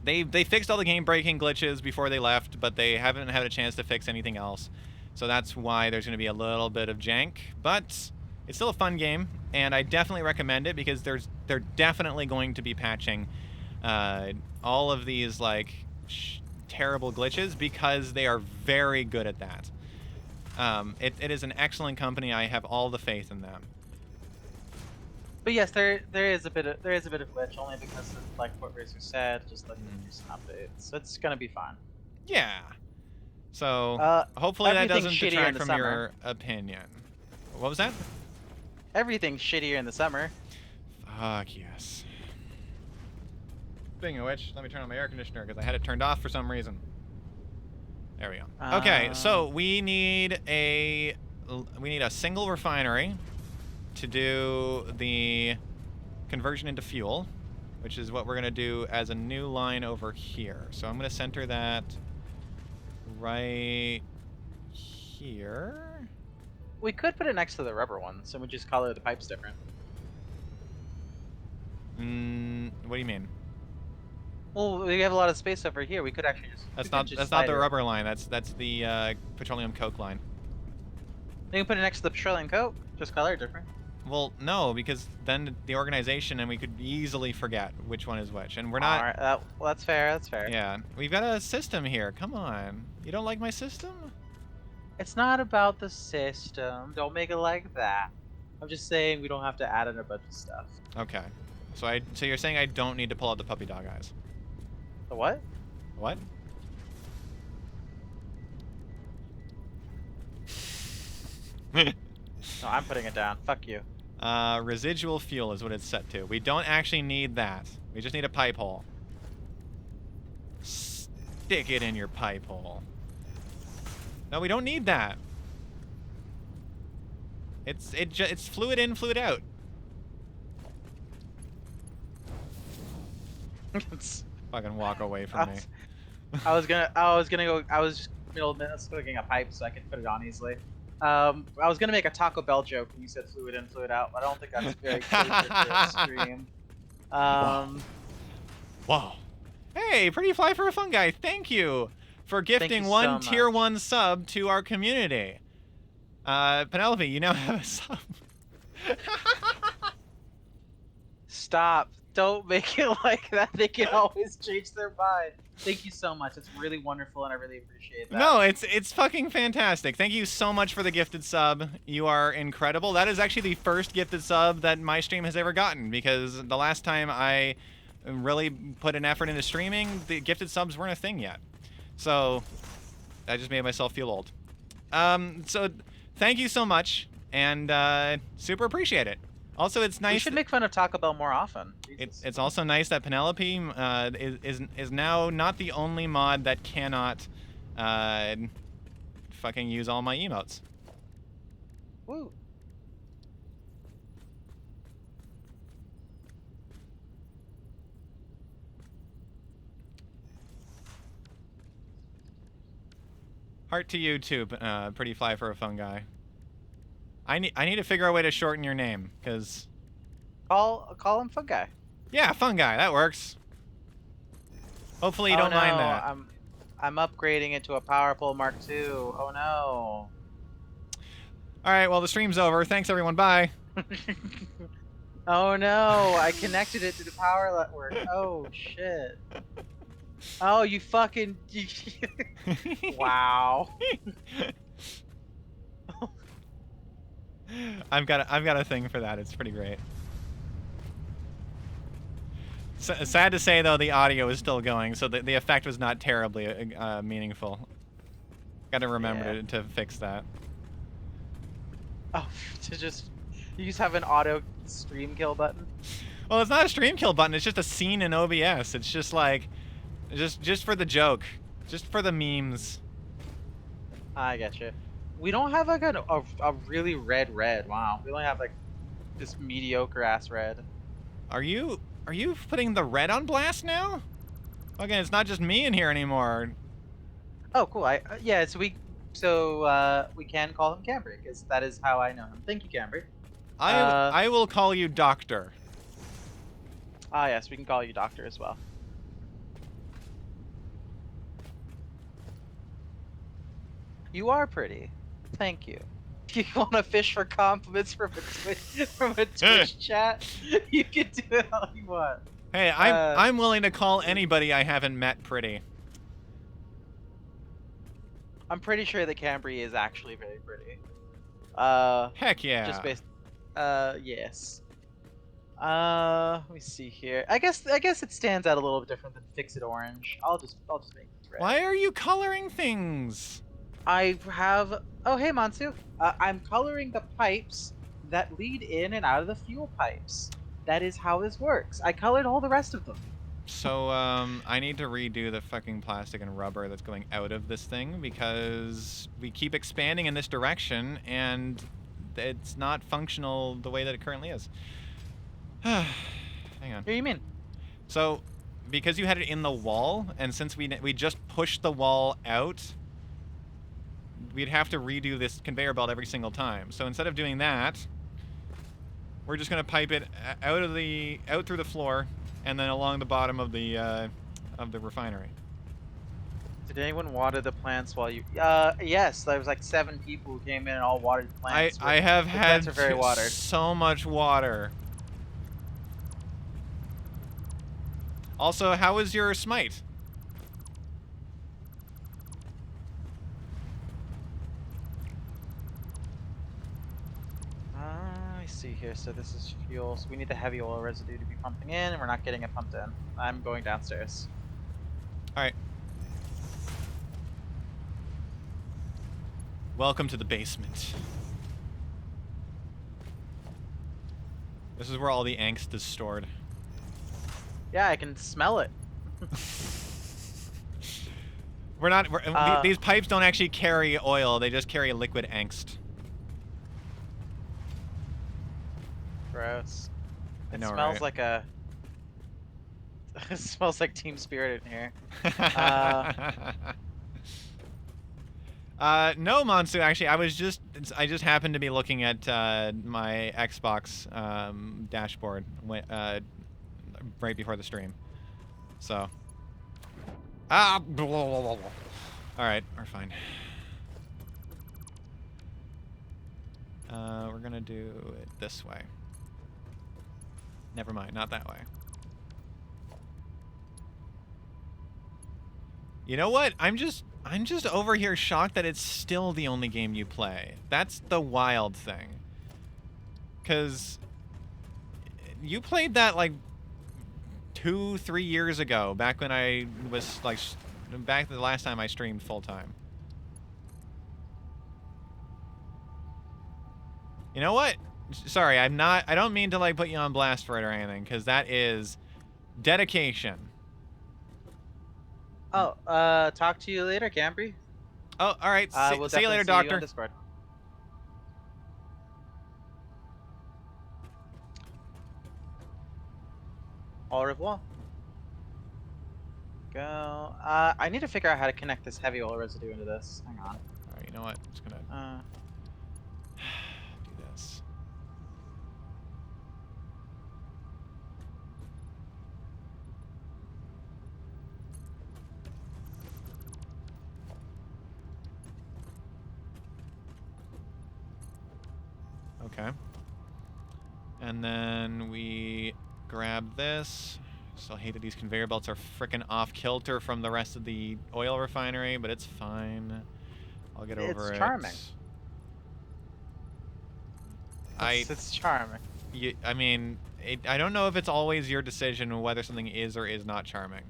they fixed all the game breaking glitches before they left, but they haven't had a chance to fix anything else. So that's why there's going to be a little bit of jank, but it's still a fun game, and I definitely recommend it because they're definitely going to be patching all of these like terrible glitches because they are very good at that. It is an excellent company. I have all the faith in them.
But yes, there is a bit of glitch, only because of like what Razor said, just like recent updates. So it's gonna be fun.
Yeah. So hopefully that doesn't detract from your opinion. What was that?
Everything's shittier in the summer.
Fuck yes. Speaking of which, let me turn on my air conditioner because I had it turned off for some reason. There we go. Okay, so we need a single refinery to do the conversion into fuel, which is what we're gonna do as a new line over here. So I'm gonna center that right here.
We could put it next to the rubber ones, and we just color the pipes different.
What do you mean?
Well, we have a lot of space over here. We could actually just.
That's not the rubber line. That's the petroleum coke line.
You can put it next to the petroleum coke. Just color it different.
Well, no, because then the organization and we could easily forget which one is which, and we're not.
All right, well, that's fair. That's fair.
Yeah, we've got a system here. Come on, you don't like my system?
It's not about the system. Don't make it like that. I'm just saying we don't have to add in a bunch of stuff.
Okay, so you're saying I don't need to pull out the puppy dog eyes?
The what?
What?
No, I'm putting it down. Fuck you.
Residual fuel is what it's set to. We don't actually need that. We just need a pipe hole. Stick it in your pipe hole. No, we don't need that. It's fluid in, fluid out. Fucking walk away from me.
I was gonna go. I was just middle of minutes cooking a pipe so I could put it on easily. I was gonna make a Taco Bell joke when you said fluid in, fluid out, but I don't think that's very cogent for a stream.
Whoa. Hey, Pretty Fly for a Fun Guy, thank you for gifting one
so
tier
much.
1 sub to our community. Penelope, you now have a sub.
Stop. Don't make it like that. They can always change their mind. Thank you so much. It's really wonderful, and I really appreciate that.
No, it's fucking fantastic. Thank you so much for the gifted sub. You are incredible. That is actually the first gifted sub that my stream has ever gotten, because the last time I really put an effort into streaming, the gifted subs weren't a thing yet. So I just made myself feel old. So thank you so much, and super appreciate it. Also, it's nice.
We should make fun of Taco Bell more often.
It's also nice that Penelope is now not the only mod that cannot fucking use all my emotes.
Woo.
Heart to you too, Pretty Fly for a Fun Guy. I need to figure out a way to shorten your name, because...
Call him Fun Guy.
Yeah, Fun Guy, that works. Hopefully you don't mind that.
I'm upgrading it to a Power Pole Mark II. Oh no.
Alright, well the stream's over. Thanks everyone, bye.
Oh no, I connected it to the power network. Oh shit. Oh, you fucking... Wow.
I've got a thing for that. It's pretty great. Sad to say though, the audio is still going, so the effect was not terribly meaningful. Got to remember to fix that.
Oh, you just have an auto stream kill button?
Well, it's not a stream kill button. It's just a scene in OBS. It's just like, just for the joke, just for the memes.
I get you. We don't have like a really red. Wow. We only have like this mediocre ass red.
Are you putting the red on blast now? Again, it's not just me in here anymore.
Oh, cool. Yeah. So we can call him Cambry, because that is how I know him. Thank you, Cambry.
I will call you Doctor.
Ah, yes, we can call you Doctor as well. You are pretty. Thank you. If you want to fish for compliments from a Twitch chat, you can do it all you want.
Hey, I'm willing to call anybody I haven't met pretty.
I'm pretty sure that Cambry is actually very pretty.
Heck yeah.
Just based. Yes. Let me see here. I guess it stands out a little bit different than Fix It Orange. I'll just make it red.
Why are you coloring things?
I have... Oh, hey, Mansu. I'm coloring the pipes that lead in and out of the fuel pipes. That is how this works. I colored all the rest of them.
So, I need to redo the fucking plastic and rubber that's going out of this thing, because we keep expanding in this direction, and it's not functional the way that it currently is. Hang on.
What do you mean?
So, because you had it in the wall, and since we just pushed the wall out, we'd have to redo this conveyor belt every single time. So instead of doing that, we're just gonna pipe it out through the floor, and then along the bottom of the refinery.
Did anyone water the plants while you? Yes. There was like 7 people who came in and all watered the plants.
I have had
plants are very watered.
So much water. Also, how is your smite?
I see here. So this is fuel. So we need the heavy oil residue to be pumping in, and we're not getting it pumped in. I'm going downstairs.
All right. Welcome to the basement. This is where all the angst is stored.
Yeah, I can smell it.
These pipes don't actually carry oil, they just carry liquid angst.
Gross.
I
It
know,
smells
right?
like a. It smells like Team Spirit in here. Uh,
No, Monsu. Actually, I just happened to be looking at my Xbox dashboard right before the stream. So, blah, blah, blah, blah. All right, we're fine. We're gonna do it this way. Never mind, not that way. You know what? I'm just over here shocked that it's still the only game you play. That's the wild thing. 'Cause you played that like 2-3 years ago, back when I was like back the last time I streamed full time. You know what? Sorry, I don't mean to like put you on blast for it or anything, because that is dedication.
oh, talk to you later, Cambry.
Oh, all right.
We'll
See you
definitely
later,
see you on
Doctor.
Discord. Au revoir. Go. I need to figure out how to connect this heavy oil residue into this. Hang on.
All right, you know what? I'm just gonna do this. Okay. And then we grab this. Still hate that these conveyor belts are frickin' off kilter from the rest of the oil refinery, but it's fine. I'll get over it.
It's charming. It's charming.
I mean, I don't know if it's always your decision whether something is or is not charming.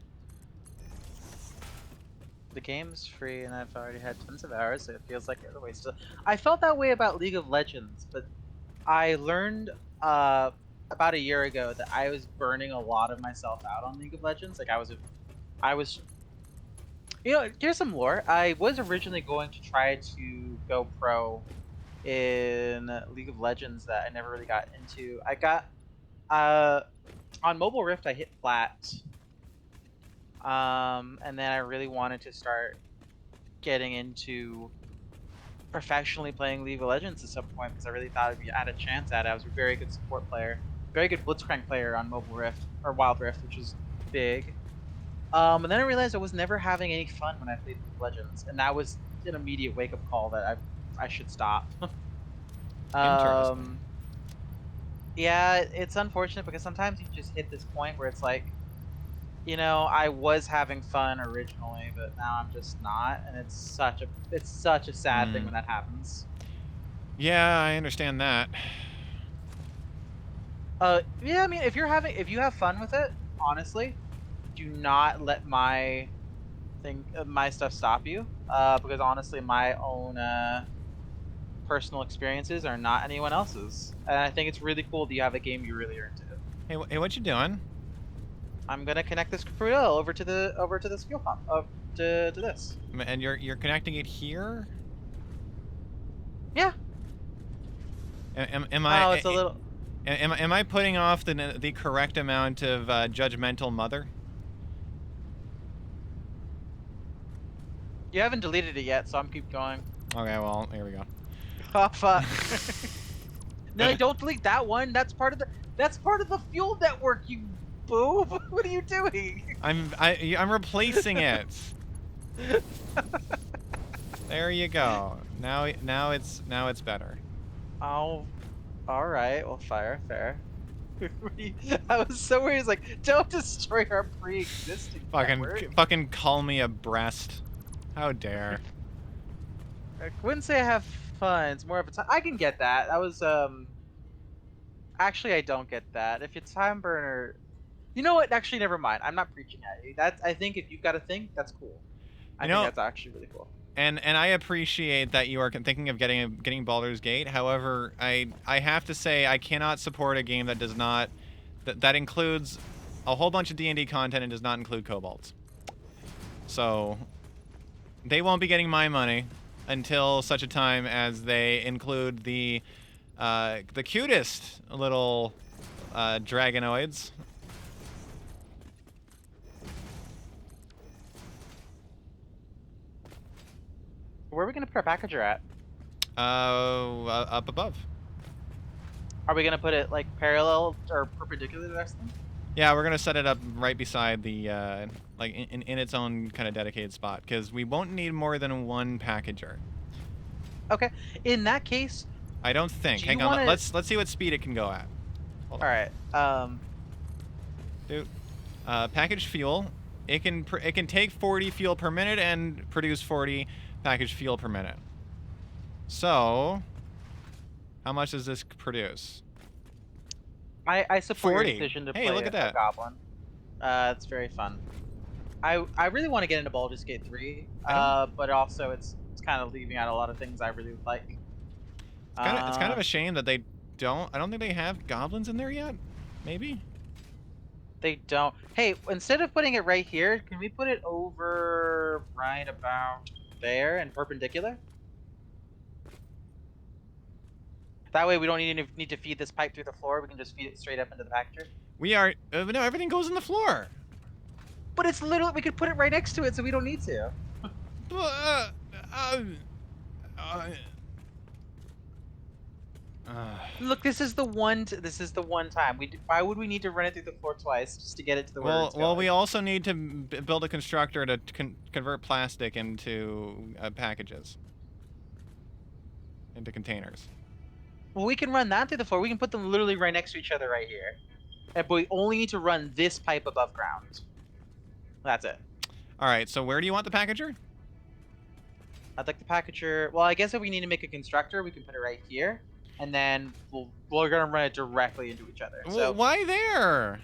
The game's free, and I've already had tons of hours, so it feels like a waste of. I felt that way about League of Legends, but I learned about a year ago that I was burning a lot of myself out on League of Legends. Like I was. You know, here's some lore. I was originally going to try to go pro in League of Legends that I never really got into. I got on Mobile Rift I hit flat. And then I really wanted to start getting into professionally playing League of Legends at some point because I really thought I had a chance at it. I was a very good support player, very good Blitzcrank player on Mobile Rift or Wild Rift, which is big. And then I realized I was never having any fun when I played League of Legends, and that was an immediate wake up call that I should stop.
Interesting.
Yeah, it's unfortunate because sometimes you just hit this point where it's like, you know, I was having fun originally, but now I'm just not, and it's such a sad thing when that happens.
Yeah, I understand that.
Yeah, I mean, if you have fun with it, honestly, do not let my stuff stop you. Because honestly, my own personal experiences are not anyone else's, and I think it's really cool that you have a game you really are into.
Hey, what you doing?
I'm gonna connect this crude oil over to this fuel pump, to this.
And you're connecting it here?
Yeah.
Am
Oh,
I?
it's a little.
Am I putting off the correct amount of judgmental mother?
You haven't deleted it yet, so I'm keep going.
Okay, well, here we go.
Oh fuck. No, don't delete that one. That's part of the fuel network, you boob. What are you doing?
I'm replacing it. There you go. Now it's better.
Oh, all right. Well, fair. I was so worried. It's like, don't destroy our pre-existing network.
Fucking call me a breast. How dare.
I wouldn't say I have fun. It's more of a time. I can get that. That was Actually, I don't get that. If it's time burner, you know what? Actually, never mind. I'm not preaching at you. I think if you've got a thing, that's cool. I think that's actually really cool.
And I appreciate that you are thinking of getting Baldur's Gate. However, I have to say I cannot support a game that does not that includes a whole bunch of D&D content and does not include kobolds. So they won't be getting my money until such a time as they include the The cutest little dragonoids.
Where are we gonna put our packager at?
Up above.
Are we gonna put it like parallel or perpendicular to the rest of them?
Yeah, we're gonna set it up right beside the like in its own kind of dedicated spot, because we won't need more than one packager.
Okay. In that case,
I don't think.
do you
Hang on.
wanna...
Let's see what speed it can go at. Hold on.
All right.
Dude, packaged fuel. It can take 40 fuel per minute and produce 40 packaged fuel per minute. So, how much does this produce?
I support
40.
your decision to
Hey,
play
look at
a
that.
goblin. It's very fun. I really want to get into Baldur's Gate 3, but also it's kind of leaving out a lot of things I really would like.
It's kind of a shame that they don't. I don't think they have goblins in there yet. Maybe.
They don't. Hey, instead of putting it right here, can we put it over right about there and perpendicular? That way we don't need to feed this pipe through the floor. We can just feed it straight up into the packager.
We are. No, everything goes in the floor.
But it's literally, we could put it right next to it, so we don't need to. Look, this is the one time. Why would we need to run it through the floor twice just to get it to the where it's going?
Well, we also need to build a constructor to convert plastic into packages, into containers.
Well, we can run that through the floor. We can put them literally right next to each other right here. But we only need to run this pipe above ground. That's it.
All right, so where do you want the packager?
I'd like the packager... Well, I guess if we need to make a constructor, we can put it right here. And then we're going to run it directly into each other.
So why there?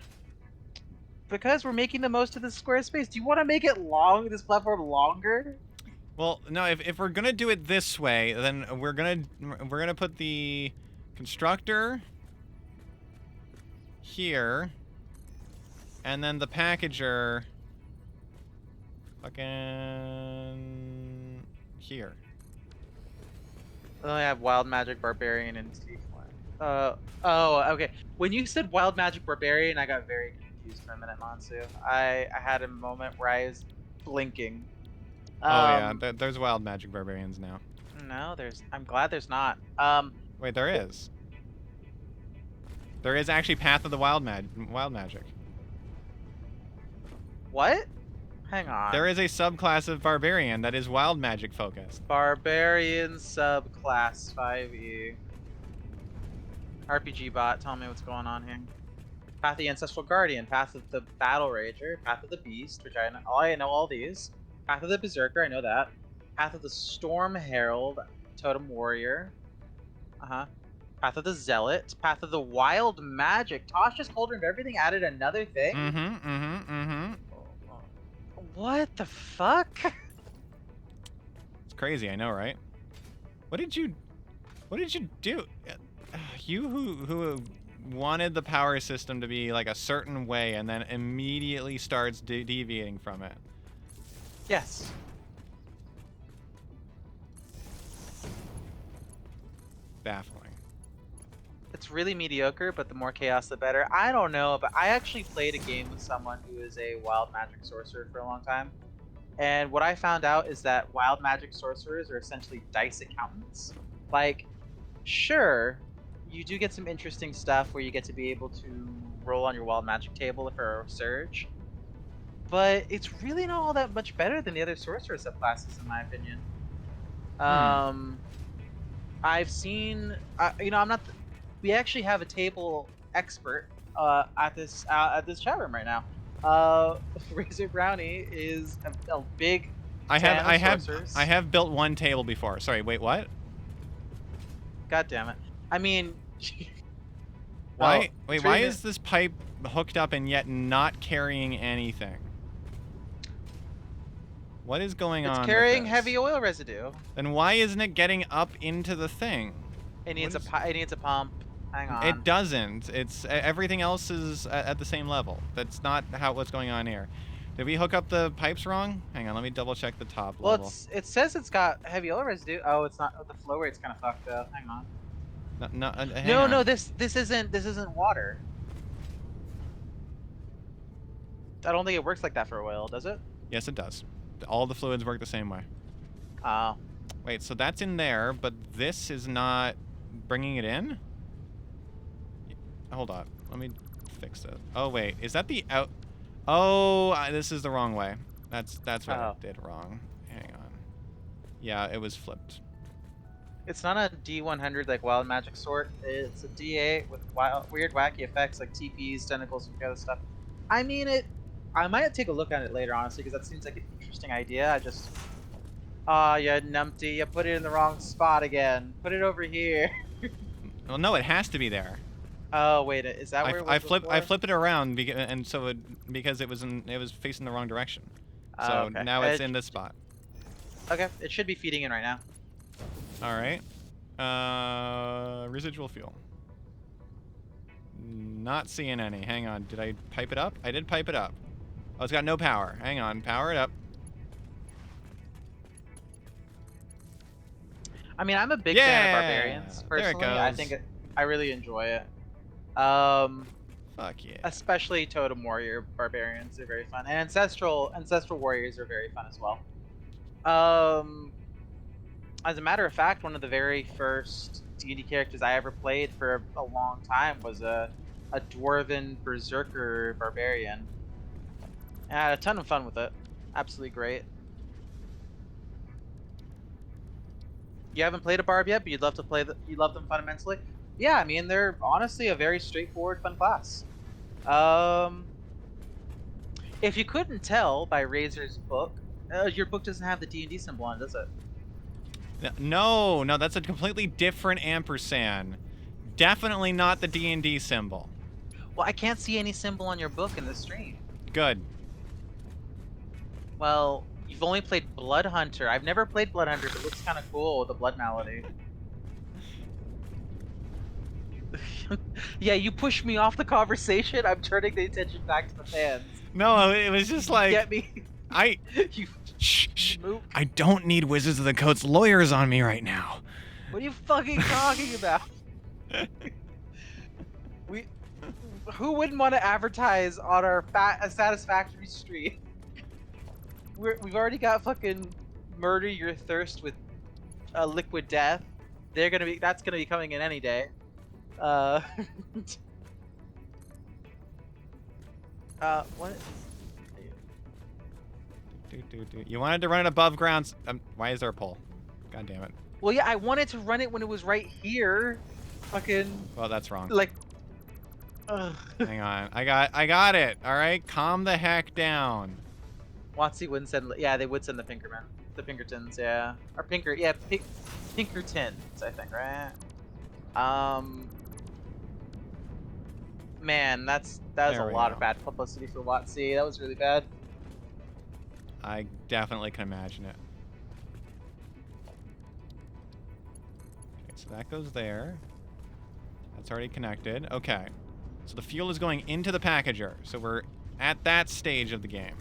Because we're making the most of the square space. Do you want to make it this platform longer?
Well, no, if we're going to do it this way, then we're going to put the constructor here, and then the packager fucking here.
Oh, I have Wild Magic Barbarian and Steve. Oh, okay. When you said Wild Magic Barbarian, I got very confused for a minute, Mansu. I had a moment where I was blinking.
Oh yeah, there's Wild Magic Barbarians now.
No, I'm glad there's not.
Wait, there is. There is actually Path of the Wild Magic.
What? Hang on.
There is a subclass of Barbarian that is Wild Magic focused.
Barbarian subclass 5e. RPG bot, tell me what's going on here. Path of the Ancestral Guardian, Path of the Battle Rager, Path of the Beast, which I know all these. Path of the Berserker, I know that. Path of the Storm Herald, Totem Warrior. Path of the Zealot, Path of the Wild Magic. Tasha's Cauldron of Everything added another thing? What the fuck?
It's crazy, I know, right? What did you do? You who wanted the power system to be like a certain way and then immediately starts deviating from it.
Yes.
Baffling.
It's really mediocre, but the more chaos, the better. I don't know, but I actually played a game with someone who is a wild magic sorcerer for a long time. And what I found out is that wild magic sorcerers are essentially dice accountants. Like, sure, you do get some interesting stuff where you get to be able to roll on your wild magic table for a surge. But it's really not all that much better than the other sorcerer subclasses, in my opinion. I've seen, I'm not... We actually have a table expert at this chat room right now. Razor Brownie is a big
I have built one table before. Sorry, wait, what?
God damn it. I mean,
why is this pipe hooked up and yet not carrying anything? What is going on?
It's carrying heavy oil residue.
Then why isn't it getting up into the thing?
It needs a pump. Hang on.
It doesn't. It's everything else is at the same level. That's not what's going on here. Did we hook up the pipes wrong? Hang on, let me double check the top level.
Well, it says it's got heavy oil residue. Oh, it's not. The flow rate's kind of fucked up. Hang on.
Hang
No, no,
on.
this isn't water. I don't think it works like that for oil, does it?
Yes, it does. All the fluids work the same way.
Oh.
Wait, so that's in there, but this is not bringing it in? Hold on. Let me fix it. Oh, wait. Is that the out... Oh, this is the wrong way. That's what I did wrong. Hang on. Yeah, it was flipped.
It's not a D100 like Wild Magic sort. It's a D8 with weird, wacky effects like TPs, tentacles, and other stuff. I mean, I might take a look at it later, honestly, because that seems like an interesting idea. I just... Ah, you numpty. You put it in the wrong spot again. Put it over here.
Well, no, it has to be there.
Oh, wait. Is that where it was before?
I flip it around because it was facing the wrong direction. So
okay.
now it's in this spot.
Okay, it should be feeding in right now.
All right. Residual fuel. Not seeing any. Hang on. Did I pipe it up? I did pipe it up. Oh, it's got no power. Hang on. Power it up.
I mean, I'm a big fan of barbarians, personally.
There it goes.
I think I really enjoy it.
Fuck yeah.
Especially totem warrior barbarians are very fun, and ancestral warriors are very fun as well. As a matter of fact, one of the very first D&D characters I ever played for a long time was a dwarven berserker barbarian. And I had a ton of fun with it. Absolutely great. You haven't played a barb yet, but you'd love to play you love them fundamentally. Yeah, I mean, they're honestly a very straightforward, fun class. If you couldn't tell by Razor's book, your book doesn't have the D&D symbol on it, does it?
No, that's a completely different ampersand. Definitely not the D&D symbol.
Well, I can't see any symbol on your book in the stream.
Good.
Well, you've only played Blood Hunter. I've never played Blood Hunter, but it looks kind of cool with the blood malady. Yeah, you pushed me off the conversation. I'm turning the attention back to the fans.
No, it was just like...
Get me?
Shh. I don't need Wizards of the Coast's lawyers on me right now.
What are you fucking talking about? Who wouldn't want to advertise on our Satisfactory stream? We've already got fucking Murder Your Thirst with Liquid Death. That's gonna be coming in any day. What?
You wanted to run it above ground. Why is there a pole? God damn it.
Well, yeah, I wanted to run it when it was right here. Fucking.
Well, that's wrong.
Like.
Hang on. I got it. All right, calm the heck down.
WotC wouldn't send. Yeah, they would send the Pinkertons. Yeah, or Pinkertons. I think, right? Man, that was a lot of bad publicity for WotC. That was really bad.
I definitely can imagine it. Okay, so that goes there. That's already connected. Okay. So the fuel is going into the packager. So we're at that stage of the game.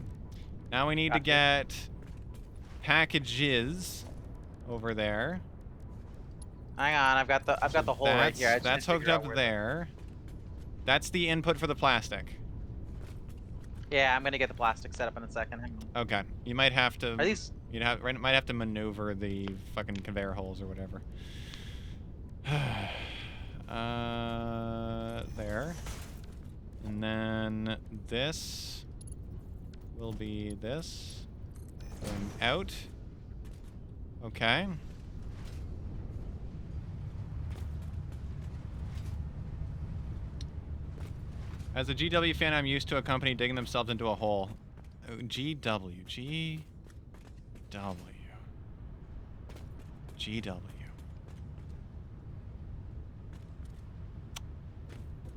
Now we need to get packages over there.
Hang on, I've got the hole right here.
That's hooked up there. That's the input for the plastic.
Yeah, I'm gonna get the plastic set up in a second. Hang on.
Okay, you might have to.
Are these?
Might have to maneuver the fucking conveyor holes or whatever. There, and then this will be this going out. Okay. As a GW fan, I'm used to a company digging themselves into a hole. Oh, GW.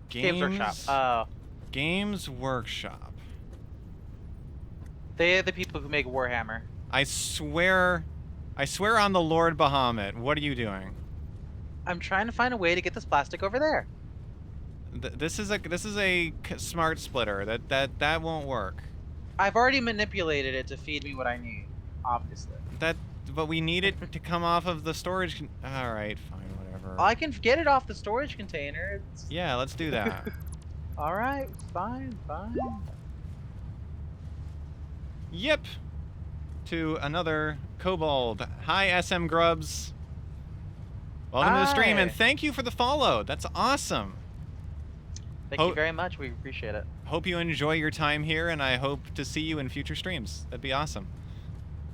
Games Workshop.
Games Workshop.
They're the people who make Warhammer.
I swear on the Lord Bahamut. What are you doing?
I'm trying to find a way to get this plastic over there.
This is a smart splitter. That won't work.
I've already manipulated it to feed me what I need, obviously.
But we need it to come off of the storage. All right, fine, whatever.
I can get it off the storage container.
Yeah, let's do that.
All right, fine.
Yep. To another kobold. Hi, SM Grubs. Welcome to the stream, and
Hi.
thank you for the follow. That's awesome.
Thank you very much. We appreciate it.
Hope you enjoy your time here, and I hope to see you in future streams. That'd be awesome.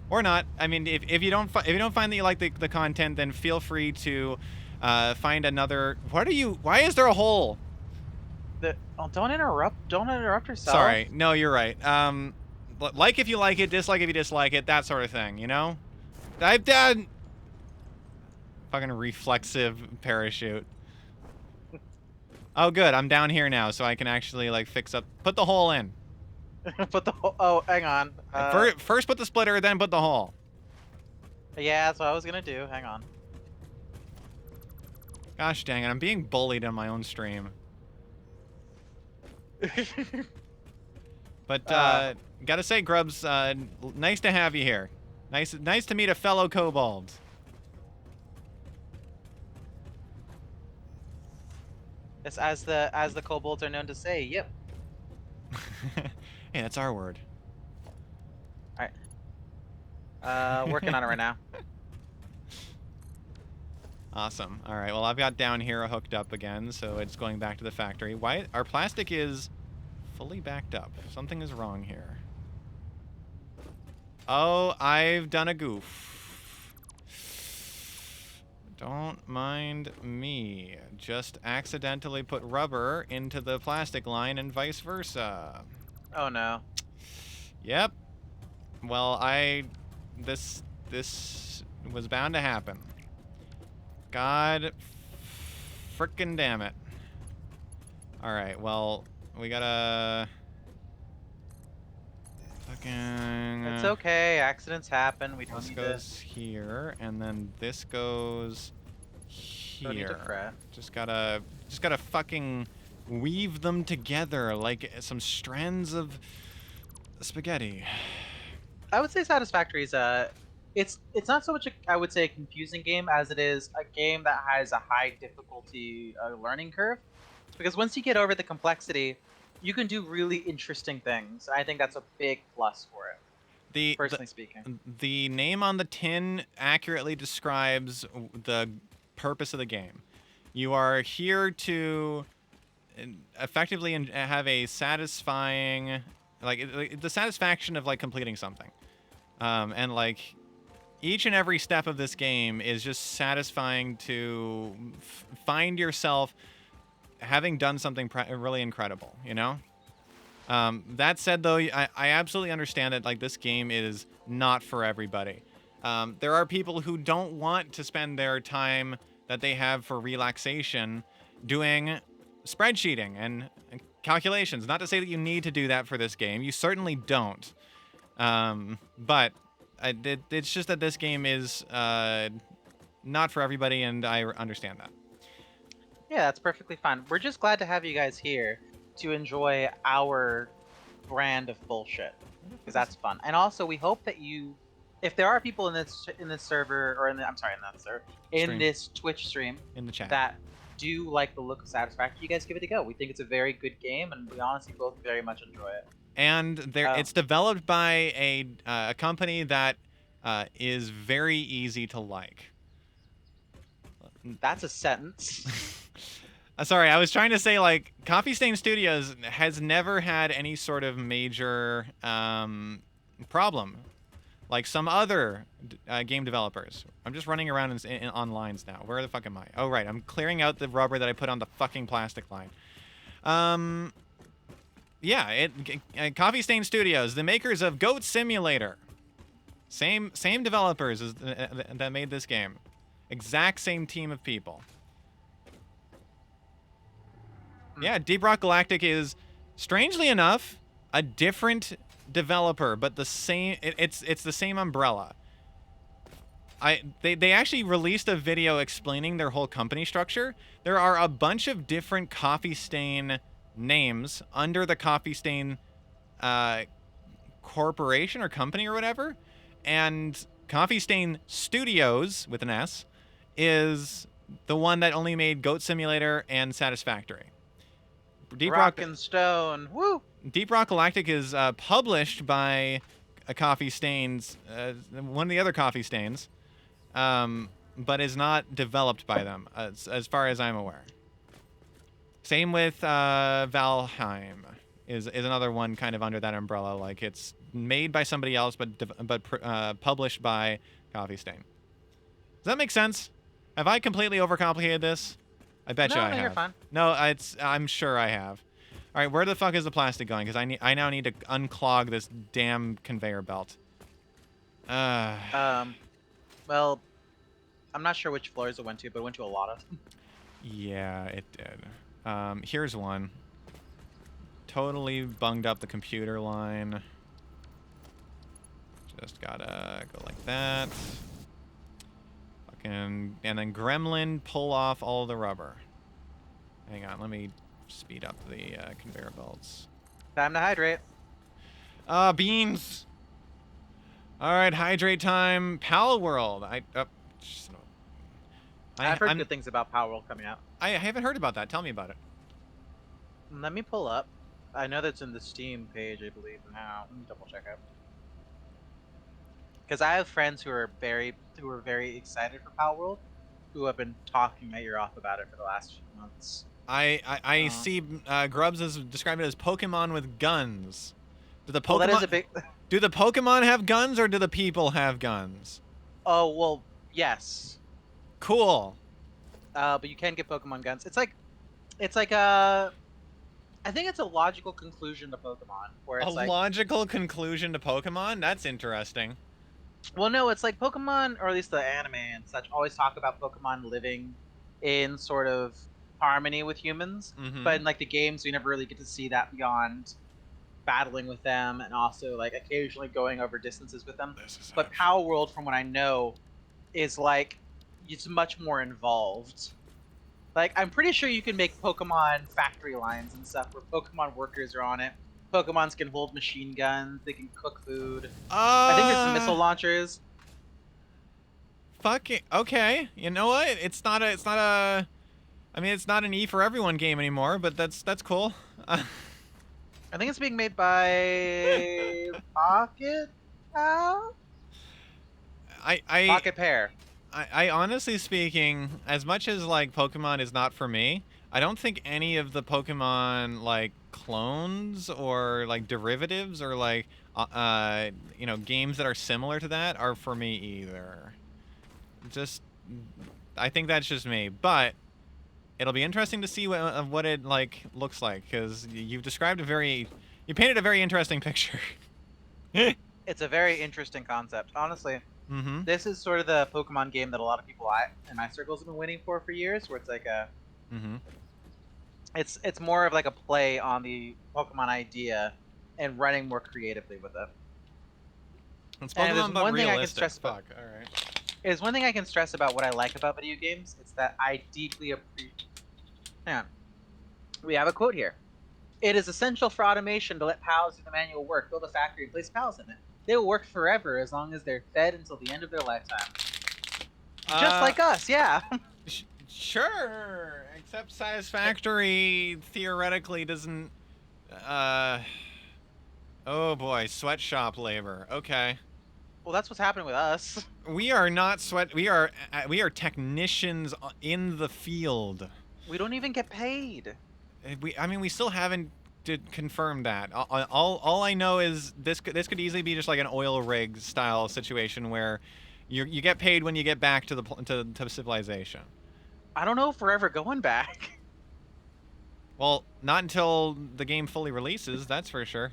Or not. I mean, if you don't find that you like the content, then feel free to find another. Why is there a hole?
Don't interrupt. Don't interrupt yourself.
Sorry. No, you're right. Like if you like it, dislike if you dislike it, that sort of thing. You know. I've done. Fucking reflexive parachute. Oh, good. I'm down here now, so I can actually like put the hole in.
Put the hole. Oh, hang on.
First put the splitter, then put the hole.
Yeah, that's what I was gonna do. Hang on.
Gosh dang it! I'm being bullied on my own stream. But gotta say, Grubs, nice to have you here. Nice to meet a fellow kobold.
It's as the kobolds are known to say. Yep.
Hey, that's our word.
All right. Working on it right now.
Awesome. All right. Well, I've got down here hooked up again, so it's going back to the factory. Why our plastic is fully backed up? Something is wrong here. Oh, I've done a goof. Don't mind me. Just accidentally put rubber into the plastic line and vice versa.
Oh no.
Yep. Well, this was bound to happen. God frickin' damn it. Alright, well, we gotta fucking
It's okay, accidents happen. We don't
this
need
goes here, and then this goes here.
Don't need to fret.
Just gotta fucking weave them together like some strands of spaghetti.
I would say Satisfactory is it's not so much I would say a confusing game as it is a game that has a high difficulty learning curve, because once you get over the complexity, you can do really interesting things. I think that's a big plus for it. Personally speaking,
the name on the tin accurately describes the purpose of the game. You are here to effectively have a satisfying, like the satisfaction of like completing something, and like each and every step of this game is just satisfying to find yourself having done something really incredible, you know? That said, though, I absolutely understand that like this game is not for everybody. There are people who don't want to spend their time that they have for relaxation doing spreadsheeting and calculations. Not to say that you need to do that for this game. You certainly don't. But it's just that this game is not for everybody, and I understand that.
yeah, that's perfectly fine. We're just glad to have you guys here to enjoy our brand of bullshit, because that's fun. And also, we hope that if there are people in this server, or in this Twitch stream
in the chat
that do like the look of Satisfactory, you guys give it a go. We think it's a very good game, and we honestly both very much enjoy it.
And it's developed by a company that is very easy to like.
That's a sentence.
Sorry, I was trying to say, like, Coffee Stain Studios has never had any sort of major problem like some other game developers. I'm just running around on lines now. Where the fuck am I? Oh, right. I'm clearing out the rubber that I put on the fucking plastic line. Yeah, Coffee Stain Studios, the makers of Goat Simulator. Same developers as that made this game. Exact same team of people. Yeah, Deep Rock Galactic is, strangely enough, a different developer, but the same. It's the same umbrella. They actually released a video explaining their whole company structure. There are a bunch of different Coffee Stain names under the Coffee Stain corporation or company or whatever, and Coffee Stain Studios with an S is The one that only made Goat Simulator and Satisfactory.
Rock and Stone. Woo!
Deep Rock Galactic is published by a Coffee Stains, one of the other Coffee Stains, but is not developed by them, as far as I'm aware. Same with Valheim is another one kind of under that umbrella. Like it's made by somebody else, but published by Coffee Stain. Does that make sense? Have I completely overcomplicated this? I bet you I have.
You're fine.
No, I'm sure I have. All right, where the fuck is the plastic going? Because I now need to unclog this damn conveyor belt.
Well, I'm not sure which floors it went to, but it went to a lot of them.
Yeah, it did. Here's one. Totally bunged up the computer line. Just gotta go like that. Fucking, and then Gremlin pull off all the rubber. Hang on, let me speed up the conveyor belts.
Time to hydrate.
Beans. All right, hydrate time. Pal World.
I've heard good things about Power World coming out.
I haven't heard about that. Tell me about it.
Let me pull up. I know that's in the Steam page, I believe. Now, let me double check out. Because I have friends who are very excited for Power World, who have been talking my ear off about it for the last few months.
I see Grubbs has described it as Pokemon with guns. Do the Pokemon?
Well, that is a big.
Do the Pokemon have guns or do the people have guns?
Oh well, yes.
Cool.
But you can get Pokemon guns. It's like I think it's a logical conclusion to Pokemon, where it's
logical conclusion to Pokemon. That's interesting.
Well, no, it's like Pokemon, or at least the anime and such, always talk about Pokemon living in sort of harmony with humans.
Mm-hmm.
But in like the games, we never really get to see that beyond battling with them and also like occasionally going over distances with them. But Power World, from what I know, is like it's much more involved. Like I'm pretty sure you can make Pokemon factory lines and stuff where Pokemon workers are on it. Pokemons can hold machine guns. They can cook food. I think there's some missile launchers.
Fucking okay. You know what? It's not a. I mean, it's not an E for everyone game anymore, but that's cool.
I think it's being made by Pocket Pal? Pocket Pair.
I honestly speaking, as much as like Pokemon is not for me, I don't think any of the Pokemon like clones or like derivatives or like games that are similar to that are for me either. Just I think that's just me, but it'll be interesting to see what it like looks like because you painted a very interesting picture.
It's a very interesting concept, honestly.
Mm-hmm.
This is sort of the Pokemon game that a lot of people in my circles have been waiting for years, where it's like a it's more of like a play on the Pokemon idea and running more creatively with it.
It's Pokemon, but realistic.
All right. There's one thing I can stress about what I like about video games. It's that I deeply appreciate. Hang on. We have a quote here. It is essential for automation to let pals do the manual work, build a factory, and place pals in it. They will work forever as long as they're fed until the end of their lifetime. Just like us, yeah.
Sure, except Satisfactory theoretically doesn't. Oh boy, sweatshop labor. Okay.
Well, that's what's happening with us.
We are not We are technicians in the field.
We don't even get paid.
We still haven't confirmed that. All I know is this could easily be just like an oil rig style situation where you get paid when you get back to civilization.
I don't know if we're ever going back.
Well, not until the game fully releases, that's for sure.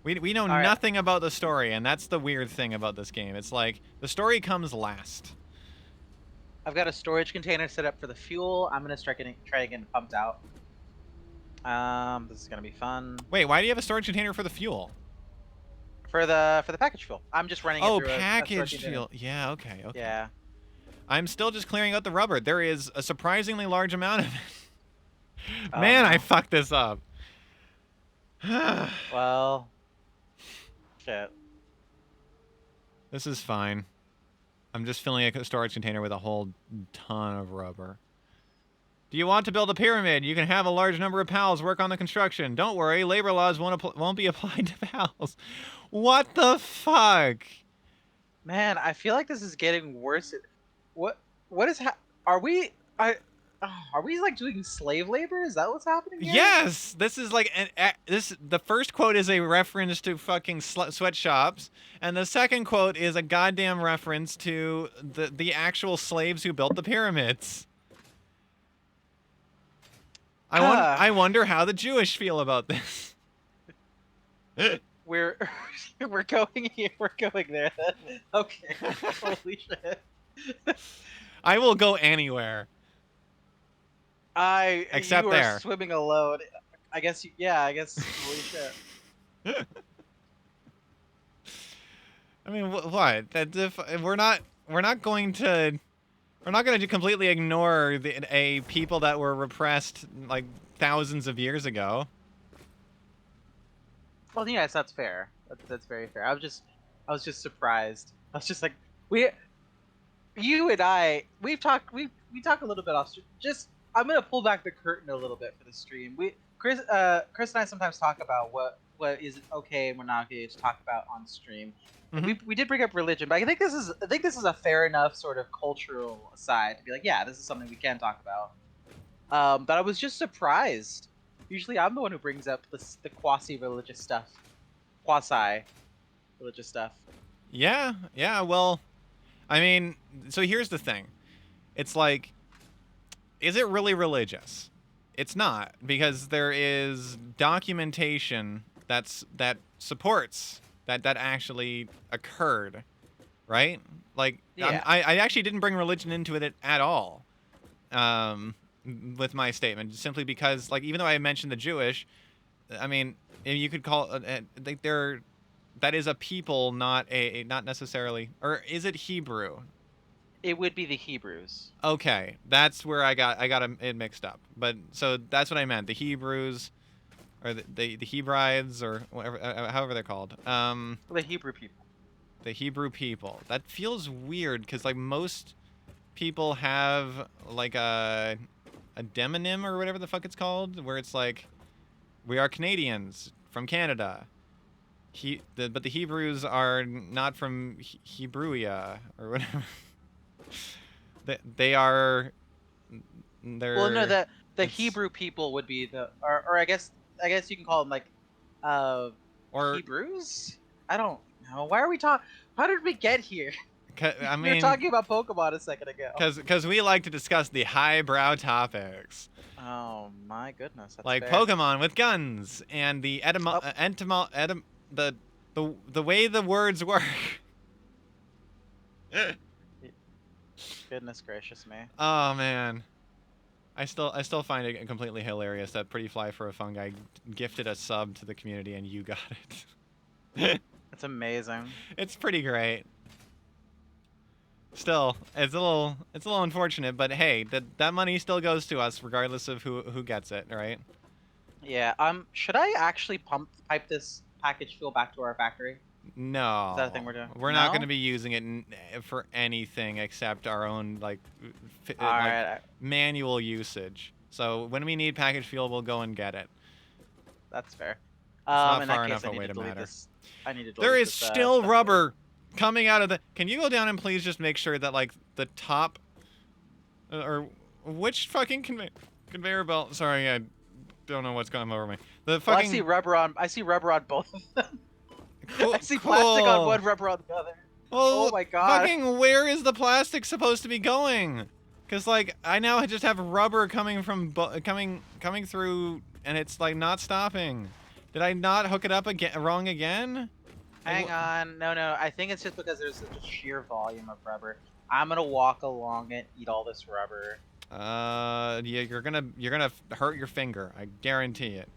We know nothing about the story, and that's the weird thing about this game. It's like the story comes last.
I've got a storage container set up for the fuel. I'm gonna try getting pumped out. This is gonna be fun.
Wait, why do you have a storage container for the fuel?
For the package fuel. I'm just running it through
package fuel. Yeah, okay.
Yeah.
I'm still just clearing out the rubber. There is a surprisingly large amount of it. Man, I fucked this up.
Well, shit.
This is fine. I'm just filling a storage container with a whole ton of rubber. Do you want to build a pyramid? You can have a large number of pals work on the construction. Don't worry, labor laws won't be applied to pals. What the fuck?
Man, I feel like this is getting worse. What what is are we are we like doing slave labor? Is that what's happening here?
Yes, this is like the first quote is a reference to fucking sweatshops, and the second quote is a goddamn reference to the actual slaves who built the pyramids. I wonder how the Jewish feel about this.
We're we're going here. We're going there. Okay. Holy shit.
I will go anywhere. Except
you are
there.
swimming alone. I guess yeah, I guess holy shit.
I mean, what? That if we're not going to completely ignore a people that were repressed like thousands of years ago.
Well, yes, that's fair. That's very fair. I was just surprised. I was just like, you and I, we talk a little bit off. Just I'm gonna pull back the curtain a little bit for the stream. Chris and I sometimes talk about what is okay and we're not okay to talk about on stream.
Mm-hmm.
We did bring up religion, but I think this is a fair enough sort of cultural aside to be like, yeah, this is something we can talk about. But I was just surprised. Usually, I'm the one who brings up the quasi-religious stuff. Quasi-religious stuff.
Yeah, yeah, well, I mean, so here's the thing. It's like, is it really religious? It's not, because there is documentation that supports that actually occurred, right? Like,
Yeah.
I actually didn't bring religion into it at all. With my statement, simply because, like, even though I mentioned the Jewish, I mean, you could call like that is a people, not necessarily, or is it Hebrew?
It would be the Hebrews.
Okay, that's where I got it mixed up. But so that's what I meant. The Hebrews, or the Hebrides, or whatever, however they're called.
The Hebrew people.
The Hebrew people. That feels weird because like most people have like a demonym or whatever the fuck it's called, where it's like, we are Canadians from Canada. But the Hebrews are not from Hebrewiya or whatever. They are. They're.
Well, no, the Hebrew people would be or I guess you can call them like,
or
Hebrews. I don't know. Why are we talking? How did we get here?
I mean,
we were talking about Pokemon a second ago.
Because we like to discuss the highbrow topics.
Oh my goodness! That's
like
fair.
Pokemon with guns and the the way the words work.
Goodness gracious me.
Oh man, I still find it completely hilarious that Pretty Fly for a Fungi gifted a sub to the community and you got it.
It's amazing.
It's pretty great. Still, it's a little unfortunate, but hey, that money still goes to us regardless of who gets it, right?
Yeah. Should I actually pipe this package fuel back to our factory?
No.
Is that a thing we're doing?
We're not going to be using it for anything except our own like manual usage. So when we need package fuel, we'll go and get it.
That's fair.
It's not far enough away to matter.
I need to delete
there is
this,
still rubber coming out of the. Can you go down and please just make sure that like the top, or which fucking conveyor belt? Sorry, I don't know what's going over me. The fucking.
Well, I see rubber on both of them.
Cool,
I see plastic on one, rubber on the other.
Well,
oh my god.
Fucking where is the plastic supposed to be going? Because like I now just have rubber coming from coming through, and it's like not stopping. Did I not hook it up wrong again?
Hang on. No. I think it's just because there's such a sheer volume of rubber. I'm gonna walk along it, eat all this rubber.
Yeah, you're gonna hurt your finger. I guarantee it.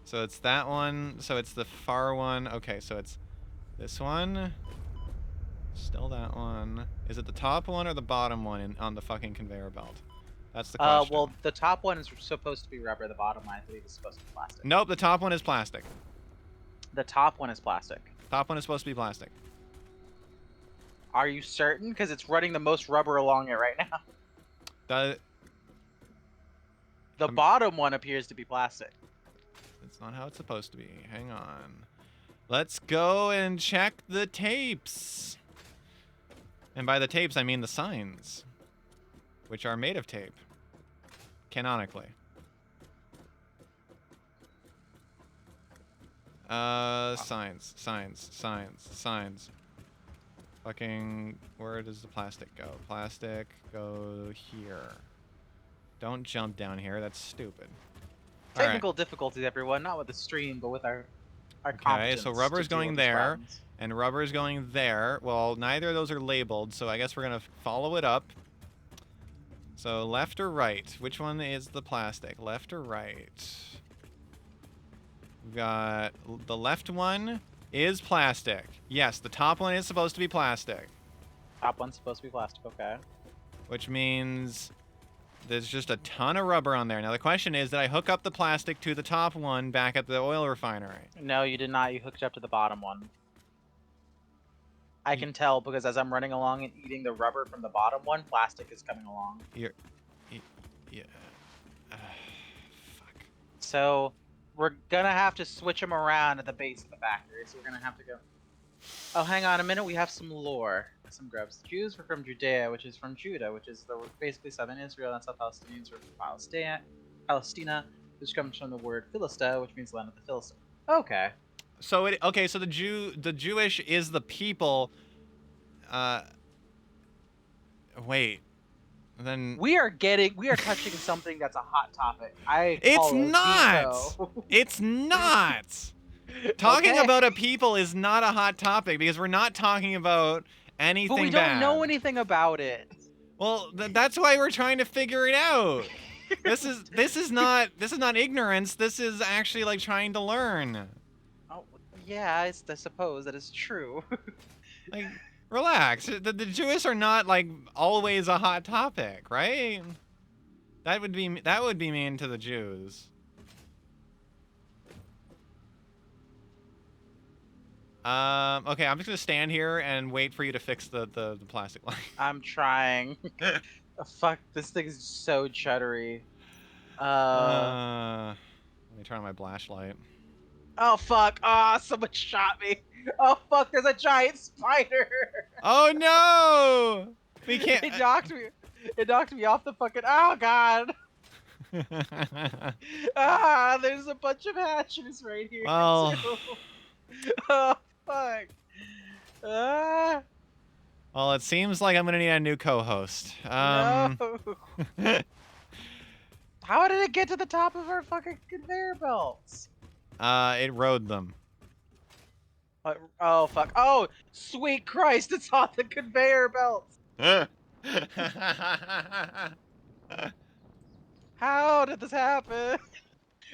So it's that one. So it's the far one. Okay, so it's this one. Still that one. Is it the top one or the bottom one on the fucking conveyor belt? That's the question.
Well, the top one is supposed to be rubber. The bottom one, I believe, is supposed to be plastic.
Nope, the top one is plastic.
The top one is plastic.
Top one is supposed to be plastic.
Are you certain? Because it's running the most rubber along it right now. The bottom one appears to be plastic.
That's not how it's supposed to be. Hang on. Let's go and check the tapes. And by the tapes, I mean the signs, which are made of tape, canonically. Signs. Fucking, where does the plastic go? Plastic, go here. Don't jump down here, that's stupid.
Technical difficulties, everyone, not with the stream, but with our competence.
Okay, so rubber's going there, and rubber's going there. Well, neither of those are labeled, so I guess we're gonna follow it up. So left or right? Which one is the plastic? Left or right? We've got the left one is plastic. Yes, the top one is supposed to be plastic.
Top one's supposed to be plastic, okay.
Which means there's just a ton of rubber on there. Now the question is, did I hook up the plastic to the top one back at the oil refinery?
No, you did not. You hooked it up to the bottom one. I can tell because as I'm running along and eating the rubber from the bottom one, plastic is coming along.
Yeah. Fuck.
So we're gonna have to switch them around at the base of the factory. So we're gonna have to go. Oh, hang on a minute. We have some lore. Some grubs. The Jews were from Judea, which is from Judah, which is basically southern Israel, and South Palestinians were from Palestina, which comes from the word Philistia, which means land of the Philistines. Okay.
So so the Jewish is the people. Wait. Then
we are touching something that's a hot topic.
It's not. It's not. Talking about a people is not a hot topic because we're not talking about anything bad.
But we don't know anything about it.
Well, that's why we're trying to figure it out. This is not ignorance. This is actually like trying to learn.
Oh, yeah, I suppose that is true.
Like, relax. The Jewish are not like always a hot topic, right? That would be mean to the Jews. Okay, I'm just gonna stand here and wait for you to fix the plastic line.
I'm trying. Oh, fuck, this thing is so chuddery.
Let me turn on my flashlight.
Oh fuck! Ah, someone shot me. Oh fuck! There's a giant spider.
Oh no! We can't.
It knocked me. It knocked me off the fucking. Oh god. Ah, there's a bunch of hatches right here.
Well.
Too. Oh fuck. Ah.
Well, it seems like I'm gonna need a new co-host.
No. How did it get to the top of our fucking conveyor belts?
It rode them.
Oh fuck! Oh, sweet Christ! It's on the conveyor belts. How did this happen?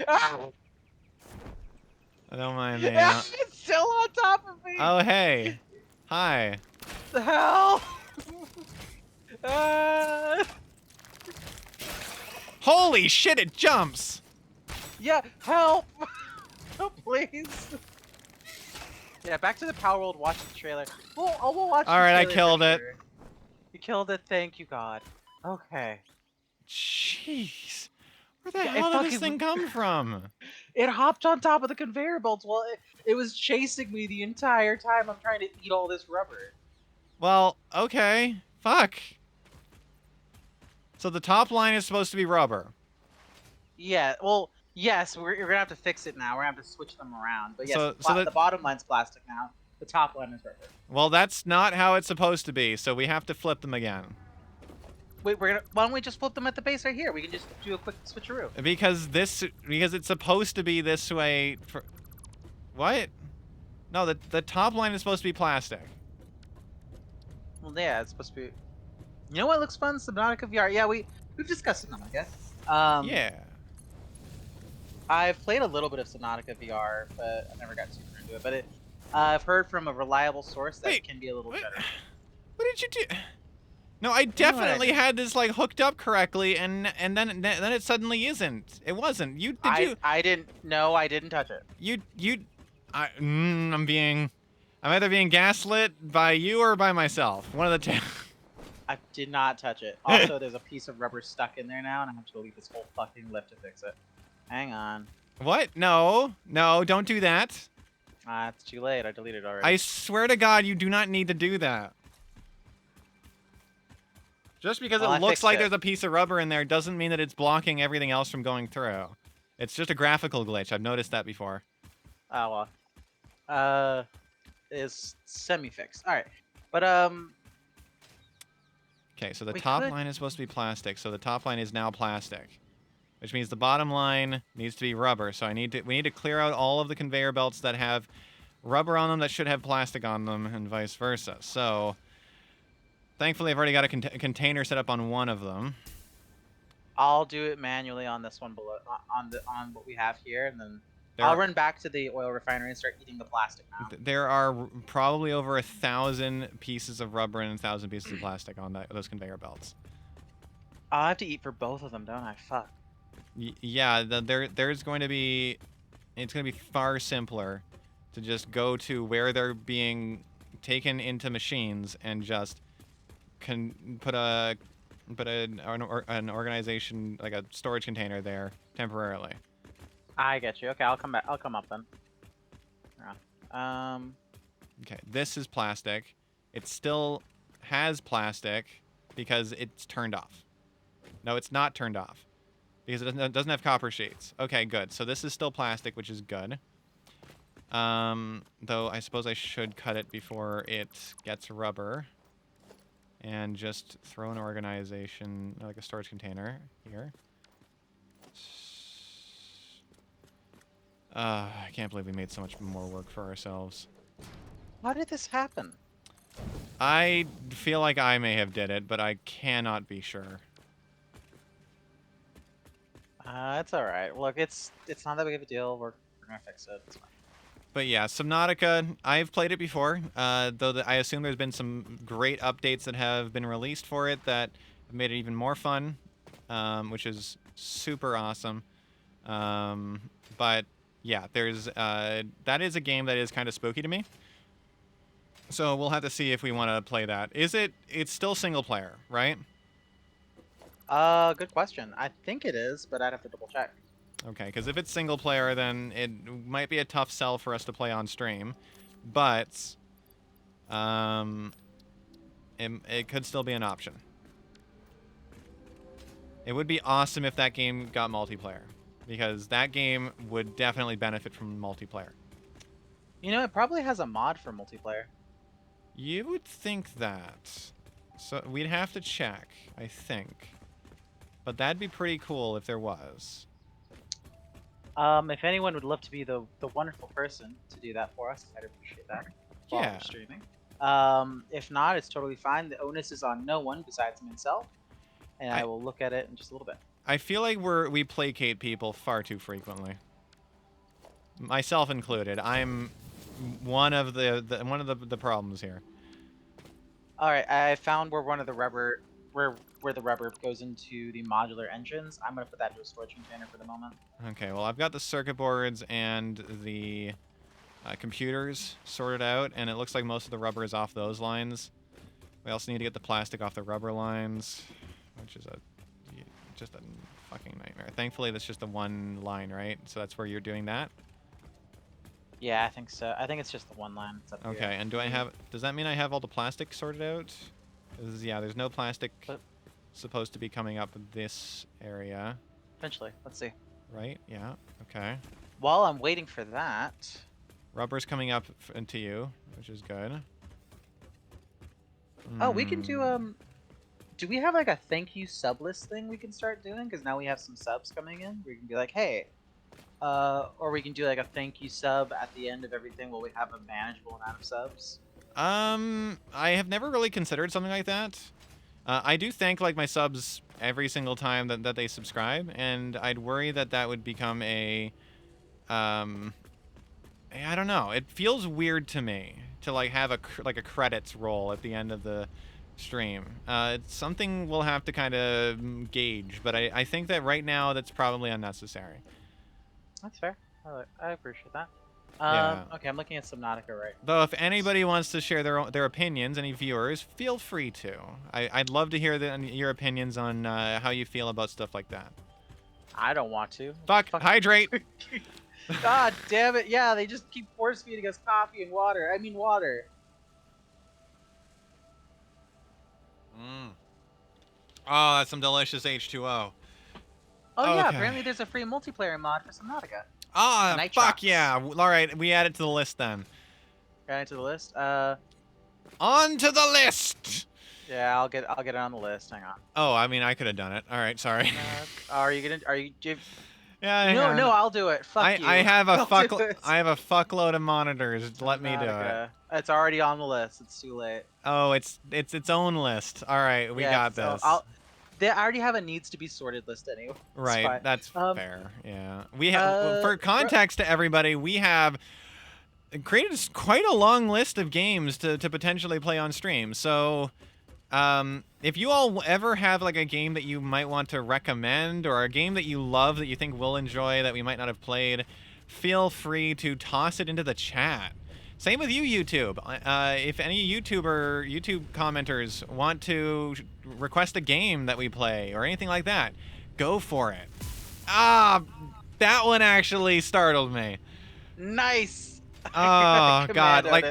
Ah!
I don't mind me.
It's still on top of me.
Oh hey, hi.
The hell?
Holy shit! It jumps.
Yeah, help! Oh, please. Yeah, back to the Power World. Watch the trailer. We'll watch.
All right, I killed it.
You killed it. Thank you, God. Okay.
Jeez. Where the hell did this thing come from?
It hopped on top of the conveyor belts. Well, it was chasing me the entire time. I'm trying to eat all this rubber.
Well, okay. Fuck. So the top line is supposed to be rubber.
Yeah. Well, yes. We're gonna have to fix it now. We're gonna have to switch them around. But yes,
so
the bottom line's plastic now. The top line is rubber.
Well, that's not how it's supposed to be. So we have to flip them again.
Wait, why don't we just flip them at the base right here? We can just do a quick switcheroo.
Because it's supposed to be this way. What? No, the top line is supposed to be plastic.
Well, yeah, it's supposed to be. You know what looks fun? Subnautica VR. Yeah, we've discussed it now, I guess.
Yeah.
I've played a little bit of Subnautica VR, but I never got super into it. But I've heard from a reliable source that it can be a little better.
What did you do? No, I definitely had this like hooked up correctly, and then it suddenly isn't. It wasn't. I
didn't. No, I didn't touch it.
I'm being I'm either being gaslit by you or by myself. One of the two.
I did not touch it. Also, there's a piece of rubber stuck in there now, and I have to delete this whole fucking lift to fix it. Hang on.
What? No. No, don't do that.
It's too late. I deleted it already.
I swear to God, you do not need to do that. Just because
Well,
it
I
looks
fixed
like
it.
there's a piece of rubber in there doesn't mean that it's blocking everything else from going through. It's just a graphical glitch. I've noticed that before.
Oh, well. Is semi-fixed. All right. But,
Okay, so the
We
top
could-
line is supposed to be plastic, so the top line is now plastic. Which means the bottom line needs to be rubber. So we need to clear out all of the conveyor belts that have rubber on them that should have plastic on them, and vice versa. So, thankfully, I've already got a container set up on one of them.
I'll do it manually on this one below, on what we have here, and then
There
I'll
are-
run back to the oil refinery and start eating the plastic now.
There are probably over 1,000 pieces of rubber and 1,000 pieces of plastic on those conveyor belts.
I'll have to eat for both of them, don't I? Fuck.
Yeah, there's going to be... It's going to be far simpler to just go to where they're being taken into machines and just put an organization, like a storage container there temporarily.
I get you. Okay, I'll come back. I'll come up then. Yeah.
Okay, this is plastic. It still has plastic because it's turned off. No, it's not turned off because it doesn't have copper sheets. Okay, good. So this is still plastic, which is good. Though I suppose I should cut it before it gets rubber. And just throw an organization, like a storage container here. I can't believe we made so much more work for ourselves.
How did this happen?
I feel like I may have did it, but I cannot be sure.
It's all right. Look, it's not that big of a deal. We're gonna fix it. It's fine.
But yeah, Subnautica, I've played it before, though I assume there's been some great updates that have been released for it that have made it even more fun, which is super awesome. But yeah, that is a game that is kind of spooky to me. So we'll have to see if we want to play that. It's still single player, right?
Good question. I think it is, but I'd have to double check.
Okay, because if it's single player, then it might be a tough sell for us to play on stream, but it could still be an option. It would be awesome if that game got multiplayer, because that game would definitely benefit from multiplayer.
You know, it probably has a mod for multiplayer.
You would think that. So we'd have to check, I think. But that'd be pretty cool if there was.
If anyone would love to be the wonderful person to do that for us, I'd appreciate that. While
Yeah.
we're streaming. If not, it's totally fine. The onus is on no one besides himself, and I will look at it in just a little bit.
I feel like we placate people far too frequently. Myself included. I'm one of the problems here.
All right, I found where one of the rubber where the rubber goes into the modular engines. I'm gonna put that into a storage container for the moment.
Okay, well I've got the circuit boards and the computers sorted out, and it looks like most of the rubber is off those lines. We also need to get the plastic off the rubber lines, which is just a fucking nightmare. Thankfully, that's just the one line, right? So that's where you're doing that?
Yeah, I think so. I think it's just the one line. It's up
Okay,
here.
and does that mean I have all the plastic sorted out? 'Cause, yeah, there's no plastic supposed to be coming up this area.
Eventually, let's see.
Right, yeah, okay.
While I'm waiting for that,
Rubber's coming up into you, which is good.
oh, we can do do we have like a thank you sub list thing we can start doing? Because now we have some subs coming in. We can be like, hey, or we can do like a thank you sub at the end of everything while we have a manageable amount of subs.
I have never really considered something like that. I do thank like my subs every single time that they subscribe, and I'd worry that would become a, I don't know. It feels weird to me to like have a credits roll at the end of the stream. It's something we'll have to kind of gauge, but I think that right now that's probably unnecessary.
That's fair. I appreciate that.
Yeah.
Okay, I'm looking at Subnautica right now.
Though if anybody wants to share their opinions, any viewers, feel free to. I'd love to hear your opinions on how you feel about stuff like that.
I don't want to.
Fuck, hydrate!
God damn it! Yeah, they just keep force feeding us coffee and water. I mean water.
Mm. Oh, that's some delicious H2O.
Oh yeah,
Okay.
apparently there's a free multiplayer mod for Subnautica.
Ah,
Night
fuck
Drops.
yeah! All right, we add it to the list then.
Got into the list.
On to the list.
Yeah, I'll get it on the list. Hang on.
Oh, I mean, I could have done it. All right, sorry.
Are you gonna? Are you?
Yeah,
No, I'll do it. Fuck you.
I have a
I
have a fuckload of monitors. Let me do it.
It's already on the list. It's too late.
Oh, it's its own list. All right, we got this.
I already have a needs to be sorted list anyway.
Right, that's fair. Yeah, we have for context to everybody. We have created quite a long list of games to potentially play on stream. So, if you all ever have like a game that you might want to recommend or a game that you love that you think we'll enjoy that we might not have played, feel free to toss it into the chat. Same with you, YouTube. If any YouTube commenters want to request a game that we play or anything like that, go for it. Ah, that one actually startled me.
Nice.
Oh God, like,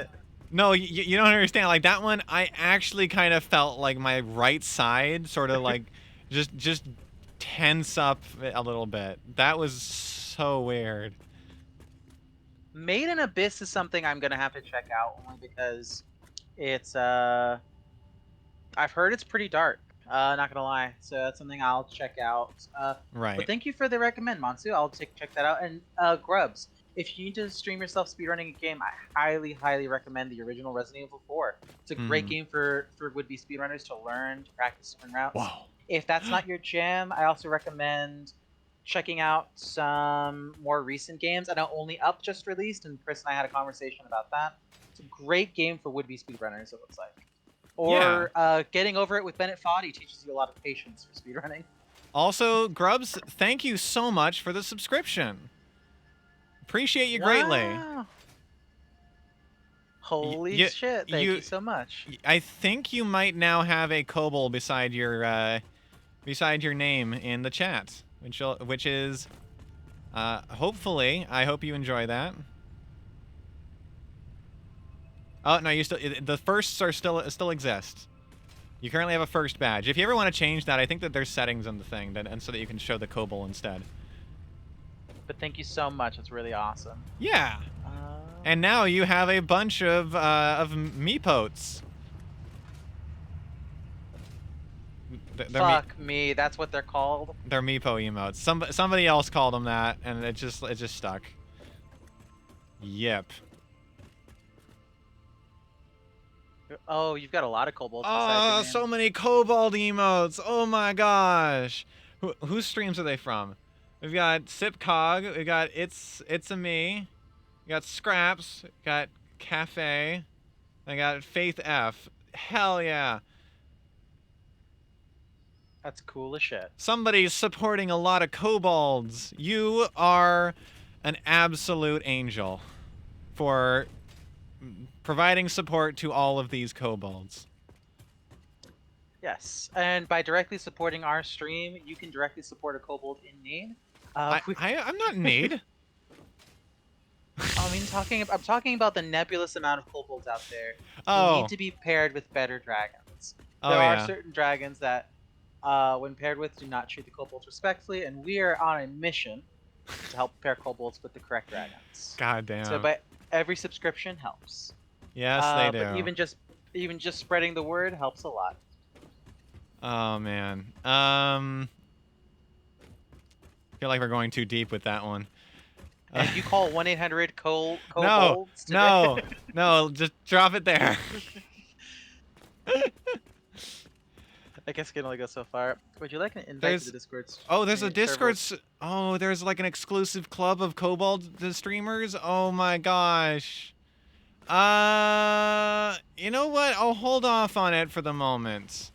no, you don't understand. Like that one, I actually kind of felt like my right side sort of like just tense up a little bit. That was so weird.
Made in Abyss is something I'm gonna have to check out only because it's I've heard it's pretty dark. Not gonna lie, so that's something I'll check out.
Right.
But thank you for the recommend, Monsu. I'll check that out. And Grubs, if you need to stream yourself speedrunning a game, I highly recommend the original Resident Evil 4. It's a great game for would-be speedrunners to learn to practice different routes.
Wow.
If that's not your jam, I also recommend checking out some more recent games. I know Only Up just released, and Chris and I had a conversation about that. It's a great game for would-be speedrunners, it looks like. Or Getting Over It with Bennett Foddy teaches you a lot of patience for speedrunning.
Also, Grubs, thank you so much for the subscription. Appreciate you greatly.
Holy shit, thank you so much.
I think you might now have a kobold beside your name in the chat, which is hopefully, I hope you enjoy that. Oh no, the firsts are still exist. You currently have a first badge. If you ever want to change that, I think that there's settings on the thing and so that you can show the kobold instead.
But thank you so much. It's really awesome.
Yeah. And now you have a bunch of meepotes.
Fuck me, that's what they're called.
They're meepo emotes. Somebody else called them that, and it just stuck. Yep.
Oh, you've got a lot of kobolds.
Oh, so many kobold emotes. Oh my gosh. Whose streams are they from? We've got Sipcog. We got It's a Me. We got Scraps. We got Cafe. I got Faith F. Hell yeah.
That's cool as shit.
Somebody's supporting a lot of kobolds. You are an absolute angel for providing support to all of these kobolds.
Yes, and by directly supporting our stream, you can directly support a kobold in need.
I'm not in need.
I mean, I'm talking about the nebulous amount of kobolds out there who need to be paired with better dragons. There are certain dragons that, when paired with, do not treat the kobolds respectfully, and we are on a mission to help pair kobolds with the correct dragons.
God damn.
So, but every subscription helps.
Yes, they do.
But even just spreading the word helps a lot.
Oh man. I feel like we're going too deep with that one.
And you call 1-800-kobolds today?
No, just drop it there.
I guess it can only go so far. Would you like an invite to the Discord?
Oh, there's a Discord. Oh, there's like an exclusive club of kobold streamers. Oh my gosh. You know what? I'll hold off on it for the moment.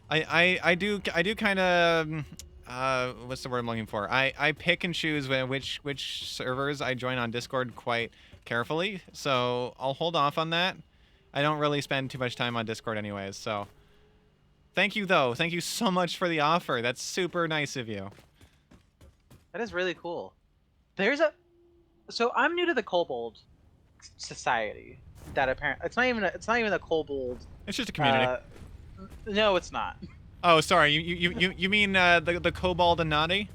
I do kind of what's the word I'm looking for? I pick and choose which servers I join on Discord quite carefully, so I'll hold off on that. I don't really spend too much time on Discord anyways, so. Thank you, though. Thank you so much for the offer. That's super nice of you.
That is really cool. So I'm new to the Kobold Society. That apparently it's not even a Kobold.
It's just a community.
No, it's not.
Oh, sorry. You mean the Kobold and Nadi?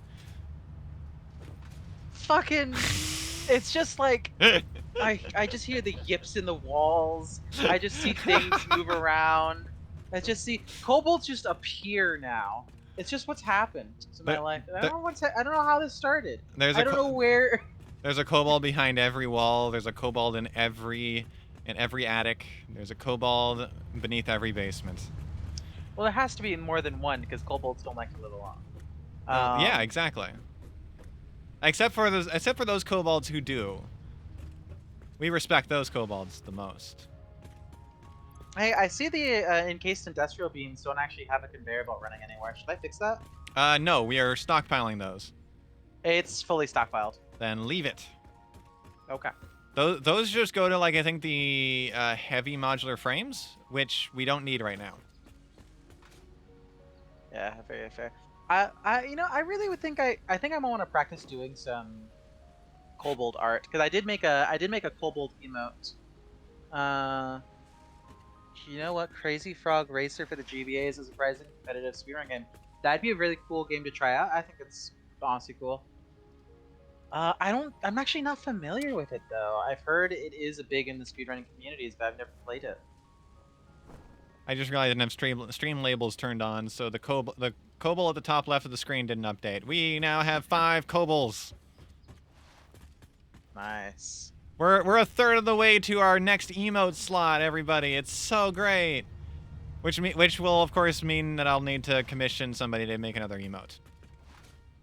Fucking. It's just like I just hear the yips in the walls. I just see things move around. I just see kobolds just appear now. It's just what's happened to my life. I don't know how this started. I don't know where.
There's a kobold behind every wall. There's a kobold in every attic. There's a kobold beneath every basement.
Well, there has to be more than one because kobolds don't like to live alone.
Yeah, exactly. Except for those kobolds who do. We respect those kobolds the most.
Hey, I see the encased industrial beams don't actually have a conveyor belt running anywhere. Should I fix that?
No, we are stockpiling those.
It's fully stockpiled.
Then leave it.
Okay.
Those just go to, like, I think the heavy modular frames, which we don't need right now.
Yeah, very fair. I really would think I think I might want to practice doing some kobold art because I did make a kobold emote. You know what? Crazy Frog Racer for the GBA is a surprising competitive speedrun game. That'd be a really cool game to try out. I think it's honestly cool. I'm actually not familiar with it though. I've heard it is big in the speedrunning communities, but I've never played it.
I just realized I didn't have stream labels turned on, so the kobold at the top left of the screen didn't update. We now have 5 kobolds.
Nice.
We're a third of the way to our next emote slot, everybody. It's so great. Which will of course mean that I'll need to commission somebody to make another emote.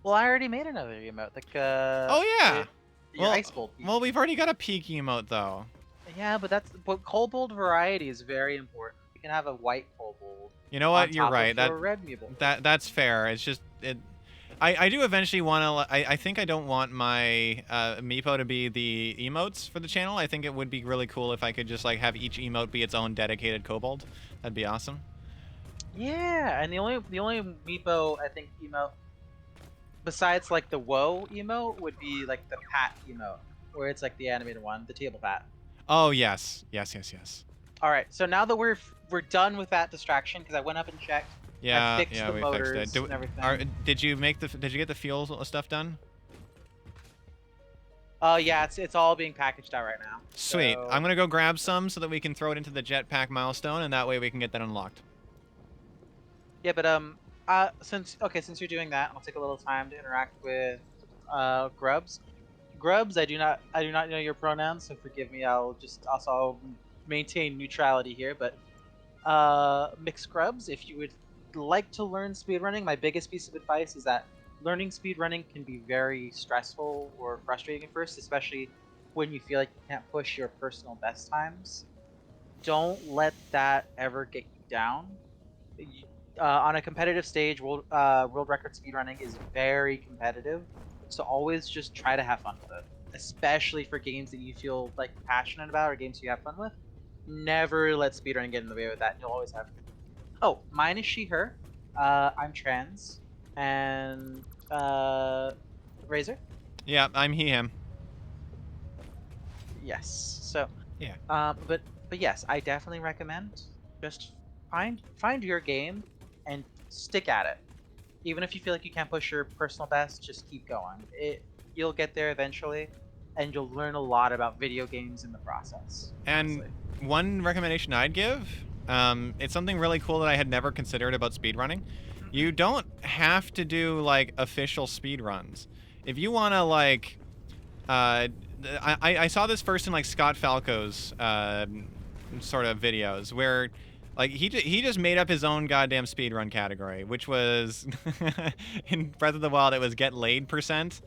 Well, I already made another emote. Like
oh yeah.
Well, Ice Bolt.
Well, we've already got a peak emote though.
Yeah, but kobold variety is very important. You can have a white kobold.
You know what? You're right.
That's
fair. It's just I do eventually want to. I think I don't want my Meepo to be the emotes for the channel. I think it would be really cool if I could just like have each emote be its own dedicated kobold. That'd be awesome.
Yeah, and the only Meepo I think emote besides like the Woe emote would be like the Pat emote, where it's like the animated one, the table pat.
Oh yes.
All right, so now that we're done with that distraction, because I went up and checked.
Yeah,
I fixed the motors and everything.
Did you get the fuel stuff done?
Yeah, it's all being packaged out right now.
Sweet.
So...
I'm gonna go grab some so that we can throw it into the jetpack milestone, and that way we can get that unlocked.
Yeah, but since you're doing that, I'll take a little time to interact with Grubs. Grubs, I do not know your pronouns, so forgive me. I'll maintain neutrality here, but Mixed Grubs, if you would like to learn speedrunning, my biggest piece of advice is that learning speedrunning can be very stressful or frustrating at first, especially when you feel like you can't push your personal best times. Don't let that ever get you down. On a competitive stage, world record speedrunning is very competitive, so always just try to have fun with it, especially for games that you feel like passionate about or games you have fun with. Never let speedrunning get in the way with that. You'll always have. Oh, mine is she, her. I'm trans. And, Razor?
Yeah, I'm he, him.
Yes. So.
Yeah.
But yes, I definitely recommend just find your game and stick at it. Even if you feel like you can't push your personal best, just keep going. You'll get there eventually, and you'll learn a lot about video games in the process.
And
honestly.
One recommendation I'd give, it's something really cool that I had never considered about speedrunning. You don't have to do like official speedruns. If you want to like, I saw this first in like Scott Falco's sort of videos where like he just made up his own goddamn speedrun category, which was in Breath of the Wild it was get laid %.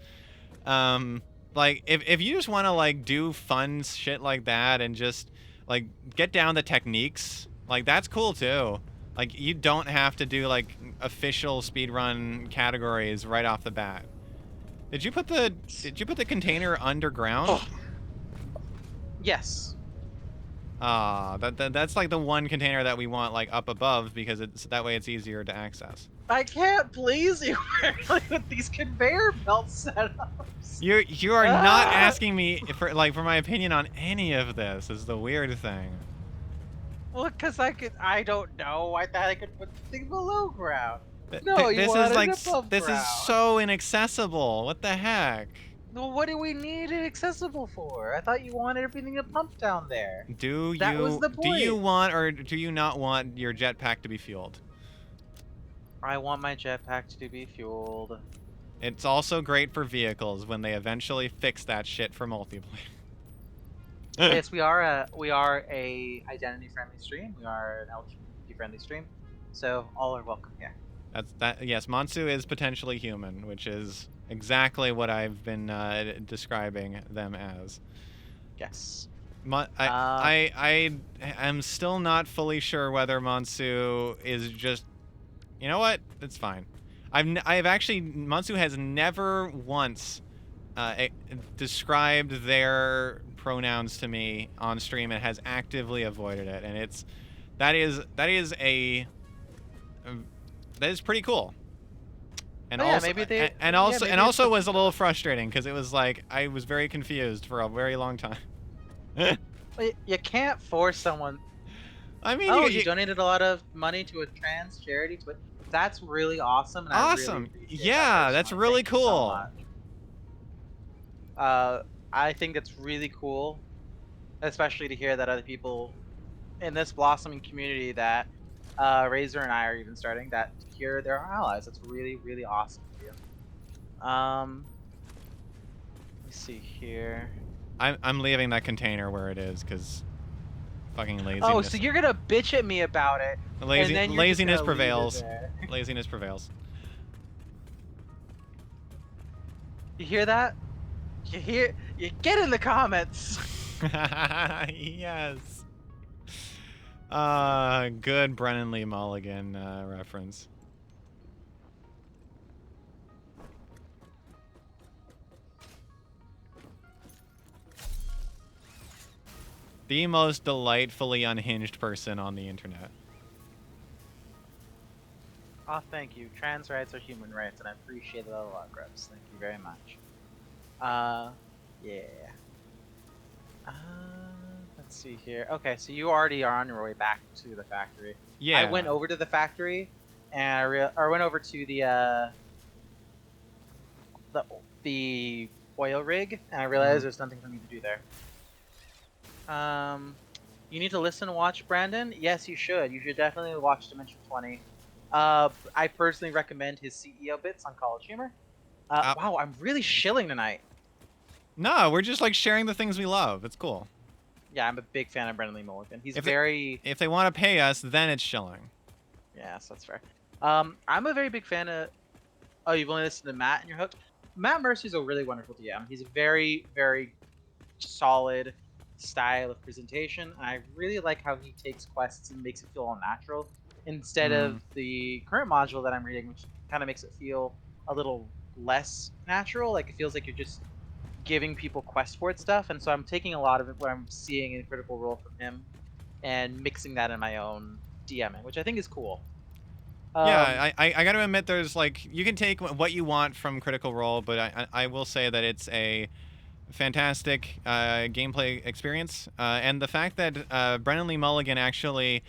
Like if you just want to like do fun shit like that and just like get down the techniques, like that's cool too. Like you don't have to do like official speedrun categories right off the bat. Did you put the container underground?
Oh. Yes.
That's like the one container that we want like up above because it's that way it's easier to access.
I can't please you with these conveyor belt setups.
You are not
Ah!
asking me for for my opinion on any of this. Is the weird thing.
Well, because I don't know. I thought I could put the thing below ground.
Th-
No,
th-
you
This is
wanted
like
it above
this is
ground.
so inaccessible. What the heck?
Well, what do we need it accessible for? I thought you wanted everything to pump down there.
Do
That was the
you
point.
want or do you not want your jetpack to be fueled?
I want my jetpack to be fueled.
It's also great for vehicles when they eventually fix that shit for multiplayer.
Yes, we are a identity friendly stream. We are an LGBT friendly stream, so all are welcome here.
Yes, Monsu is potentially human, which is exactly what I've been describing them as.
Yes.
I am still not fully sure whether Monsu is just. You know what? It's fine. I've actually Monsu has never once described their pronouns to me on stream and has actively avoided it, and that is pretty cool. And
Oh yeah,
also
maybe they.
and
Yeah,
also
maybe
and
it's
also
something
was a little frustrating because it was like I was very confused for a very long time.
You can't force someone.
I mean,
Oh, you donated a lot of money to a trans charity, but that's really awesome, and I really
awesome.
appreciate that
Yeah, that's
personally.
really
Thank you so
cool.
much. I think it's really cool, especially to hear that other people in this blossoming community that Razor and I are even starting that here they're our allies. That's really, really awesome of you. Let me see here.
I'm leaving that container where it is because fucking laziness.
Oh, so you're gonna bitch at me about it, and then you're
Laziness
just gonna leave it
prevails.
there.
Laziness prevails.
You hear that? You get in the comments.
Yes. Good Brennan Lee Mulligan reference. The most delightfully unhinged person on the internet.
Oh, thank you. Trans rights are human rights, and I appreciate it a lot, Grubs. Thank you very much. Yeah. Uh, let's see here. Okay, so you already are on your way back to the factory.
Yeah.
I went over to the factory, and I went over to the oil rig, and I realized there's nothing for me to do there. You need to listen and watch, Brandon? Yes, you should. You should definitely watch Dimension 20. I personally recommend his CEO bits on College Humor. Wow, I'm really shilling tonight.
No, we're just like sharing the things we love. It's cool.
Yeah, I'm a big fan of Brendan Lee Mulligan. He's
If they want to pay us, then it's shilling.
Yes, that's fair. I'm a very big fan of. Oh, you've only listened to Matt and you're hooked. Matt Mercy's a really wonderful DM. He's a very, very solid style of presentation. I really like how he takes quests and makes it feel all natural instead of the current module that I'm reading, which kind of makes it feel a little less natural. Like it feels like you're just giving people quest for it stuff, and so I'm taking a lot of it what I'm seeing in Critical Role from him and mixing that in my own DMing, which I think is cool.
Yeah, I got to admit, there's like you can take what you want from Critical Role, but I will say that it's a fantastic gameplay experience, and the fact that Brennan Lee Mulligan actually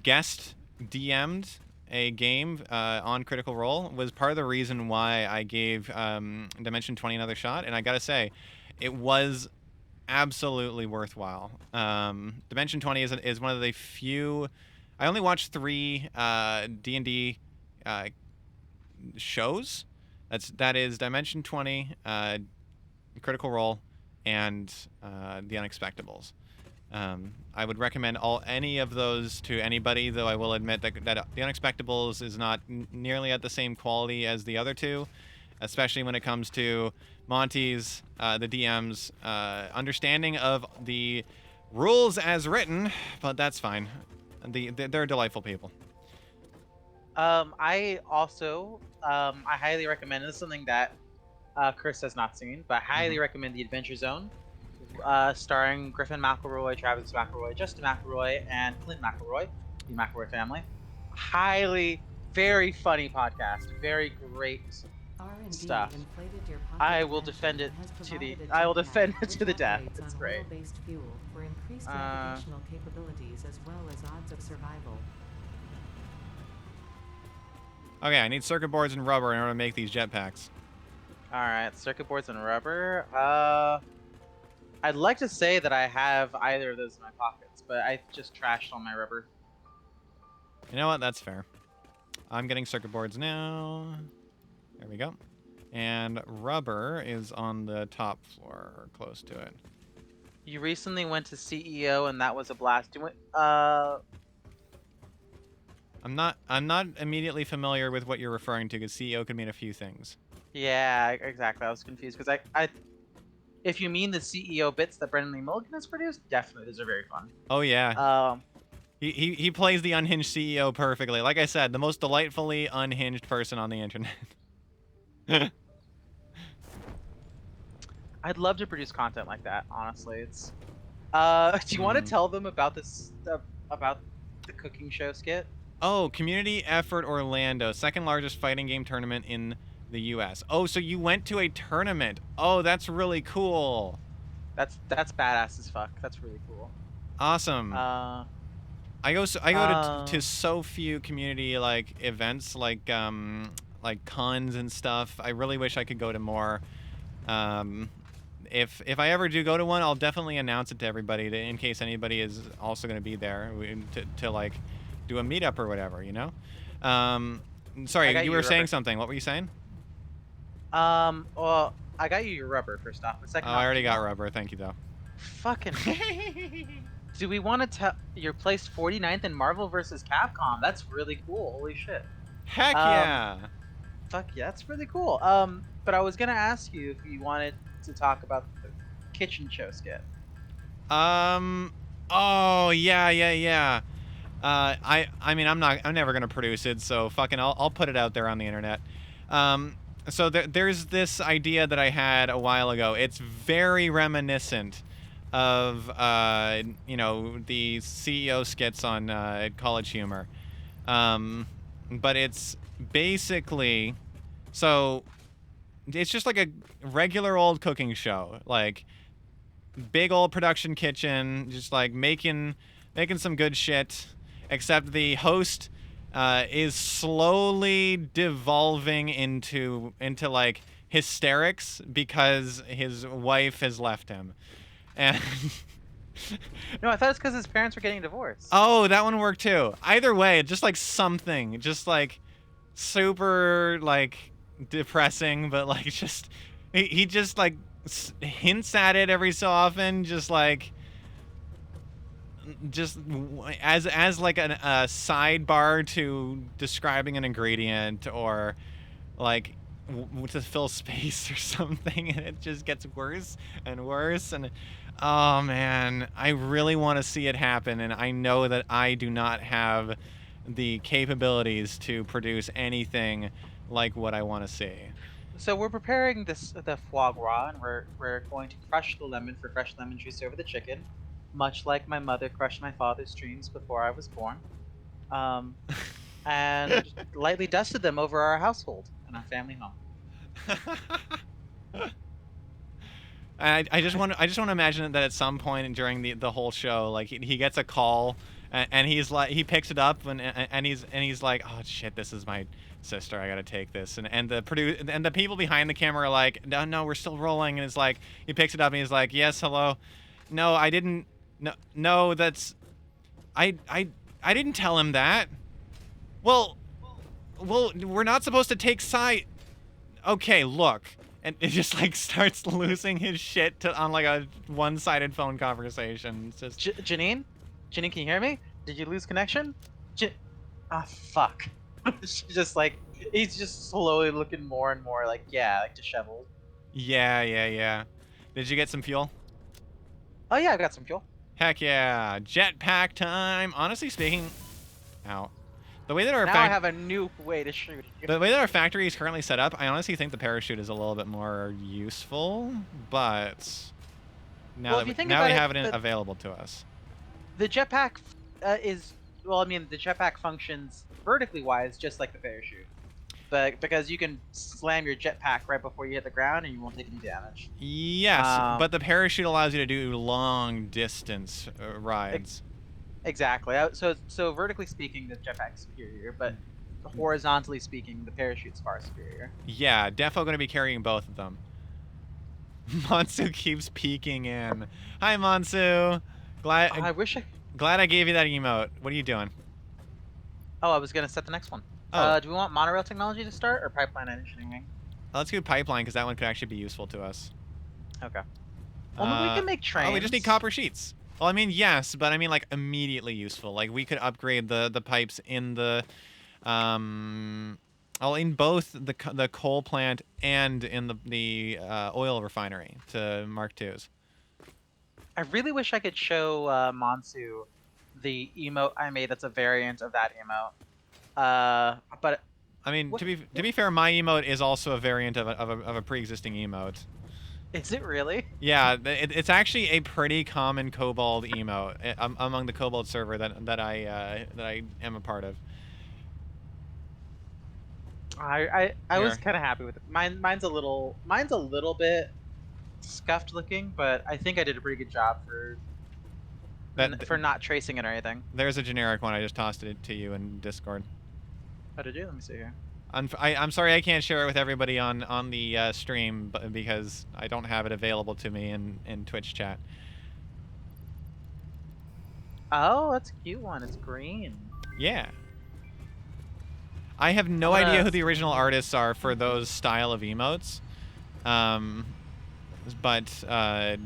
guest DM'd a game on Critical Role was part of the reason why I gave Dimension 20 another shot, and I gotta say, it was absolutely worthwhile. Dimension 20 is one of the few. I only watched 3 D&D shows. That is Dimension 20, Critical Role, and The Unexpectables. I would recommend any of those to anybody, though I will admit that The Unexpectables is not nearly at the same quality as the other two, especially when it comes to Monty's, the DM's, understanding of the rules as written, but that's fine. They're delightful people.
I also I highly recommend. This is something that Chris has not seen, but I highly recommend the Adventure Zone. starring Griffin McElroy, Travis McElroy, Justin McElroy, and Clint McElroy, the McElroy family. Highly, very funny podcast. Very great stuff. I will defend it to the. I will defend it to the death. It's great.
Fuel for increased navigational capabilities as well as odds of survival.
Okay, I need circuit boards and rubber in order to make these jetpacks.
All right, circuit boards and rubber. I'd like to say that I have either of those in my pockets, but I just trashed all my rubber.
You know what? That's fair. I'm getting circuit boards now. There we go. And rubber is on the top floor, or close to it.
You recently went to CEO, and that was a blast. You went.
I'm not immediately familiar with what you're referring to, because CEO could mean a few things.
Yeah, exactly. I was confused because if you mean the CEO bits that Brendan Lee Mulligan has produced, definitely those are very fun.
Oh yeah. He plays the unhinged CEO perfectly. Like I said, the most delightfully unhinged person on the internet.
I'd love to produce content like that. Honestly, it's. Do you want to tell them about this about the cooking show skit?
Oh, Community Effort Orlando, second largest fighting game tournament in the U.S. Oh, so you went to a tournament. Oh, that's really cool.
That's badass as fuck. That's really cool.
Awesome. I go to so few community like events like cons and stuff. I really wish I could go to more. If I ever do go to one, I'll definitely announce it to everybody in case anybody is also going to be there to like do a meetup or whatever, you know? Sorry, you were saying something. What were you saying?
Well, I got you your rubber first off. The second.
Oh, I already got rubber. Thank you, though.
Fucking. Do we want to tell you're placed 49th in Marvel vs. Capcom? That's really cool. Holy shit.
Heck yeah.
Fuck yeah, that's really cool. But I was gonna ask you if you wanted to talk about the kitchen show skit.
Oh yeah. I mean, I'm never gonna produce it, so fucking I'll put it out there on the internet. So there's this idea that I had a while ago. It's very reminiscent of you know, the CEO skits on College Humor, but it's basically, so it's just like a regular old cooking show, like big old production kitchen, just like making some good shit, except the host is slowly devolving into like hysterics because his wife has left him. And
no, I thought it's because his parents were getting divorced.
Oh, that one worked too. Either way, just like something, just like super like depressing, but like just he just like hints at it every so often, just as like a sidebar to describing an ingredient or like to fill space or something, and it just gets worse and worse. And oh man, I really want to see it happen, and I know that I do not have the capabilities to produce anything like what I want to see.
So we're preparing the foie gras, and we're going to crush the lemon for fresh lemon juice over the chicken, much like my mother crushed my father's dreams before I was born, and lightly dusted them over our household and our family home.
I just want to imagine that at some point during the whole show, like he gets a call, and he's like, he picks it up and he's like, oh shit, this is my sister, I gotta take this, and the people behind the camera are like, no, we're still rolling, and it's like he picks it up and he's like, yes, hello, no, I didn't, no, that's, I didn't tell him that. Well, we're not supposed to take side. Okay, look. And it just like starts losing his shit on like a one-sided phone conversation. It's just
Janine, can you hear me? Did you lose connection? Fuck. She's just like, he's just slowly looking more and more like, yeah, like disheveled.
Yeah. Did you get some fuel?
Oh yeah, I got some fuel.
Heck yeah, jetpack time. Honestly speaking, ow. The way that our
I have a new way to shoot.
The way that our factory is currently set up, I honestly think the parachute is a little bit more useful, but Now
Well,
that
if you think
now we
about
have
it,
it available to us.
the jetpack is well. I mean, the jetpack functions vertically wise, just like the parachute, but because you can slam your jetpack right before you hit the ground and you won't take any damage.
Yes, but the parachute allows you to do long distance rides.
Exactly. So vertically speaking, the jetpack's superior, but horizontally speaking, the parachute's far superior.
Yeah, defo going to be carrying both of them. Monsu keeps peeking in. Hi, Monsu. Glad
I wish I.
glad I gave you that emote. What are you doing?
Oh, I was gonna set the next one.
Oh,
Do we want monorail technology to start or pipeline engineering?
let's do pipeline because that one could actually be useful to us.
Okay. Well, we can make trains.
Oh, we just need copper sheets. Well, I mean, yes, but I mean like immediately useful. Like we could upgrade the pipes in the well, in both the coal plant and in the oil refinery to Mark IIs.
I really wish I could show Monsu the emote I made. That's a variant of that emote. But
I mean,
what,
to be fair, my emote is also a variant of a pre-existing emote.
is it really?
Yeah, it's actually a pretty common Kobold emote among the Kobold server that I am a part of.
I was
Here.
kind of happy with it. Mine's a little bit scuffed looking, but I think I did a pretty good job for not tracing it or anything.
There's a generic one. I just tossed it to you in Discord.
How did you? Let me see here.
I'm sorry I can't share it with everybody on the stream because I don't have it available to me in Twitch chat.
Oh, that's a cute one. It's green.
Yeah. I have no idea who the original artists are for those style of emotes. But I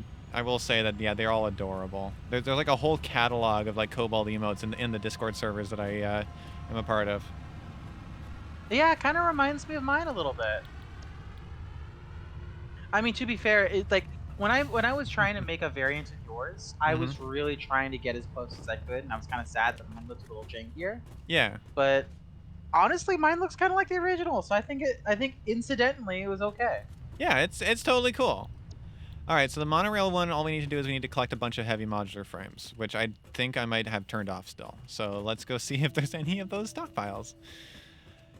will say that, yeah, they're all adorable. There's like a whole catalog of like Kobold emotes in the Discord servers that I am a part of.
Yeah, it kind of reminds me of mine a little bit. I mean, to be fair, it's like when I was trying to make a variant of yours, I was really trying to get as close as I could, and I was kind of sad that mine looked a little jankier.
Yeah.
But honestly, mine looks kind of like the original, so I think incidentally it was okay.
Yeah, it's totally cool. All right, so the monorail one, all we need to do is we need to collect a bunch of heavy modular frames, which I think I might have turned off still. So let's go see if there's any of those stockpiles.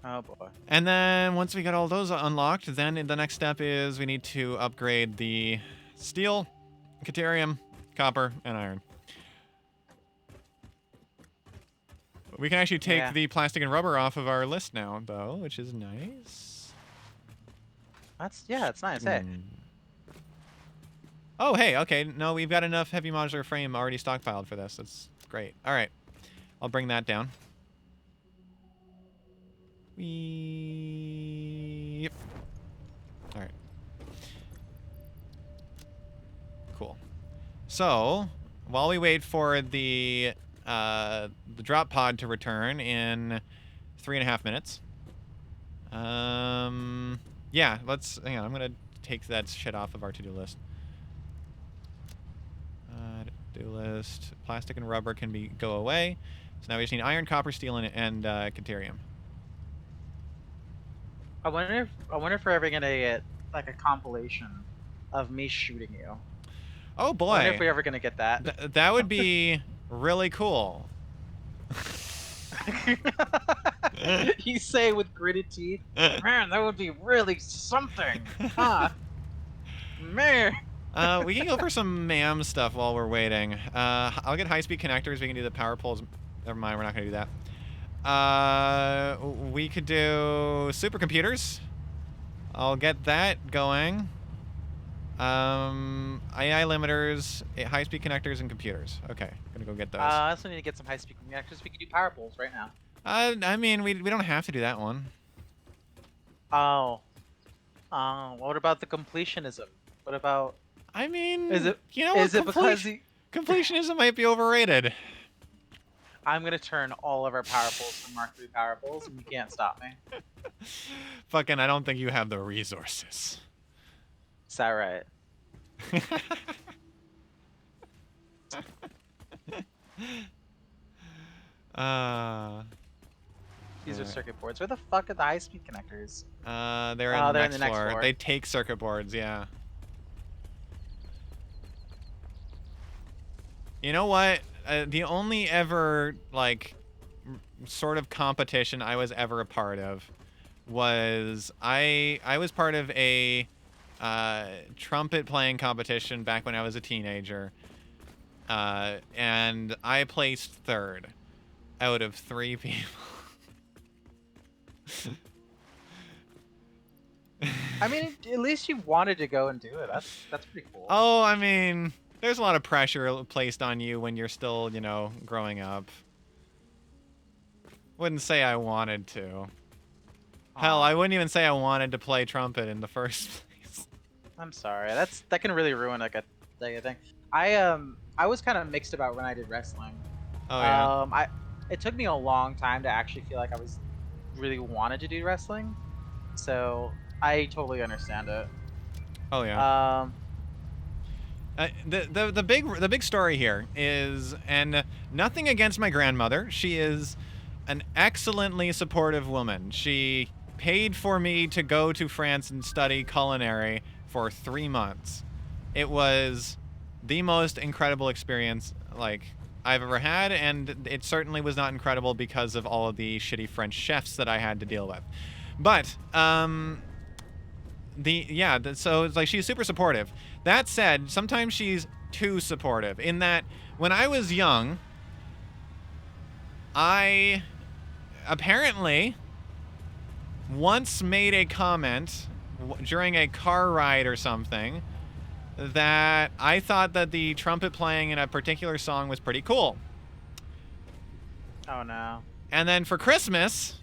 Oh boy.
And then once we get all those unlocked, then the next step is we need to upgrade the steel, Caterium, copper, and iron. We can actually take the plastic and rubber off of our list now, though, which is nice.
That's nice. Hey.
Oh, hey, okay. No, we've got enough heavy modular frame already stockpiled for this. That's great. All right. I'll bring that down. Yep. All right. Cool. So, while we wait for the drop pod to return in 3.5 minutes, yeah, hang on. I'm gonna take that shit off of our to-do list. To-do list. Plastic and rubber can go away. So now we just need iron, copper, steel, and Caterium.
I wonder if we're ever gonna get like a compilation of me shooting you.
Oh boy!
I wonder if we're ever gonna get that.
That would be really cool.
You say with gritted teeth, man, that would be really something, huh? Man.
We can go for some MAM stuff while we're waiting. I'll get high-speed connectors. We can do the power poles. Never mind, we're not going to do that. We could do supercomputers. I'll get that going. AI limiters, high-speed connectors, and computers. Okay, gonna go get those.
I also need to get some high-speed connectors. We can do power poles right now.
I mean, we don't have to do that one.
Oh. What about the completionism? What about...
I mean,
is it because
completionism might be overrated?
I'm gonna turn all of our power poles to Mark III power poles, and you can't stop me.
Fucking, I don't think you have the resources.
Is that right? These are circuit boards. Where the fuck are the high-speed connectors?
They're in the next floor. They take circuit boards, yeah. You know what? The only ever, like, sort of competition I was ever a part of was I was part of a trumpet playing competition back when I was a teenager. And I placed third out of 3 people.
I mean, at least you wanted to go and do it. That's pretty cool.
Oh, I mean, there's a lot of pressure placed on you when you're still, you know, growing up. Wouldn't say I wanted to. Hell, I wouldn't even say I wanted to play trumpet in the first place.
I'm sorry. That can really ruin like a thing. I was kind of mixed about when I did wrestling.
Oh yeah.
It took me a long time to actually feel like I was really wanted to do wrestling. So I totally understand it.
Oh yeah.
Um,
The big story here is, and nothing against my grandmother. She is an excellently supportive woman. She paid for me to go to France and study culinary for 3 months. It was the most incredible experience like I've ever had, and it certainly was not incredible because of all of the shitty French chefs that I had to deal with. But so it's like she's super supportive. That said, sometimes she's too supportive in that when I was young, I apparently once made a comment during a car ride or something that I thought that the trumpet playing in a particular song was pretty cool.
oh no.
And then for Christmas,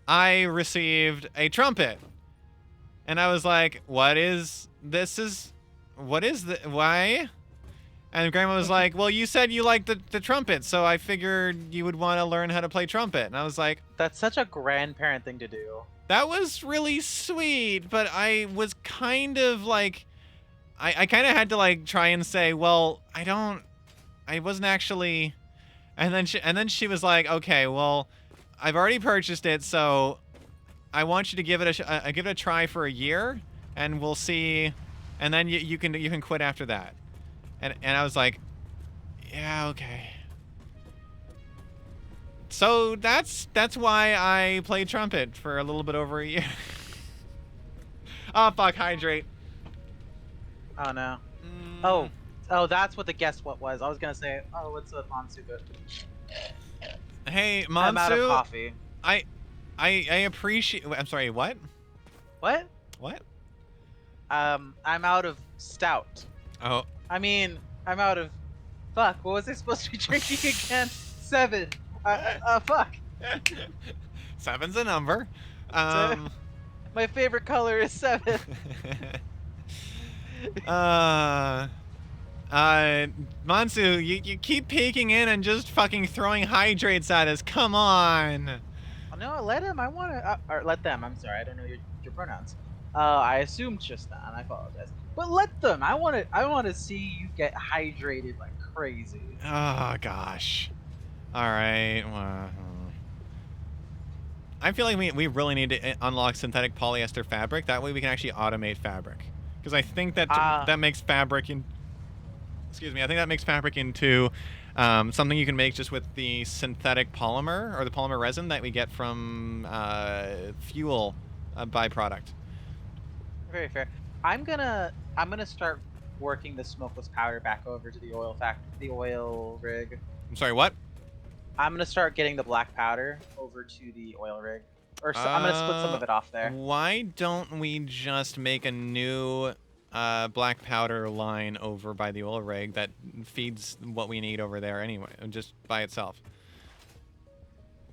I received a trumpet. And I was like, what is the why? And Grandma was like, well, you said you liked the trumpet, so I figured you would want to learn how to play trumpet. And I was like,
That's such a grandparent thing to do.
that was really sweet, but I was kind of like, I kind of had to like try and say, well, I wasn't actually, and then she was like, okay, well, I've already purchased it, so I want you to give it a try for a year, and we'll see, and then you can quit after that. And I was like, yeah, okay. So that's why I played trumpet for a little bit over a year. Oh fuck, hydrate.
Oh no. Oh, that's what the guess what was. I was gonna say, oh, what's a Monsu good?
Hey, Monsu.
I'm out of coffee.
I appreciate. I'm sorry. What?
What?
What?
I'm out of stout.
Oh.
I mean, I'm out of. Fuck. What was I supposed to be drinking again? 7. Fuck.
7's a number.
My favorite color is 7.
Monsu, you keep peeking in and just fucking throwing hydrates at us. Come on.
Oh, no, let him. I want to. Or let them. I'm sorry. I don't know your pronouns. I assumed just that. I apologize. But let them. I want to see you get hydrated like crazy.
Oh gosh. All right. Well, I feel like we really need to unlock synthetic polyester fabric. That way we can actually automate fabric. Because I think that that makes fabric in. Excuse me. I think that makes fabric into something you can make just with the synthetic polymer or the polymer resin that we get from fuel byproduct.
Very fair. I'm gonna start working the smokeless powder back over to the oil rig.
I'm sorry. What?
I'm gonna start getting the black powder over to the oil rig, or I'm gonna split some of it off there.
Why don't we just make a new black powder line over by the oil rig that feeds what we need over there anyway, just by itself?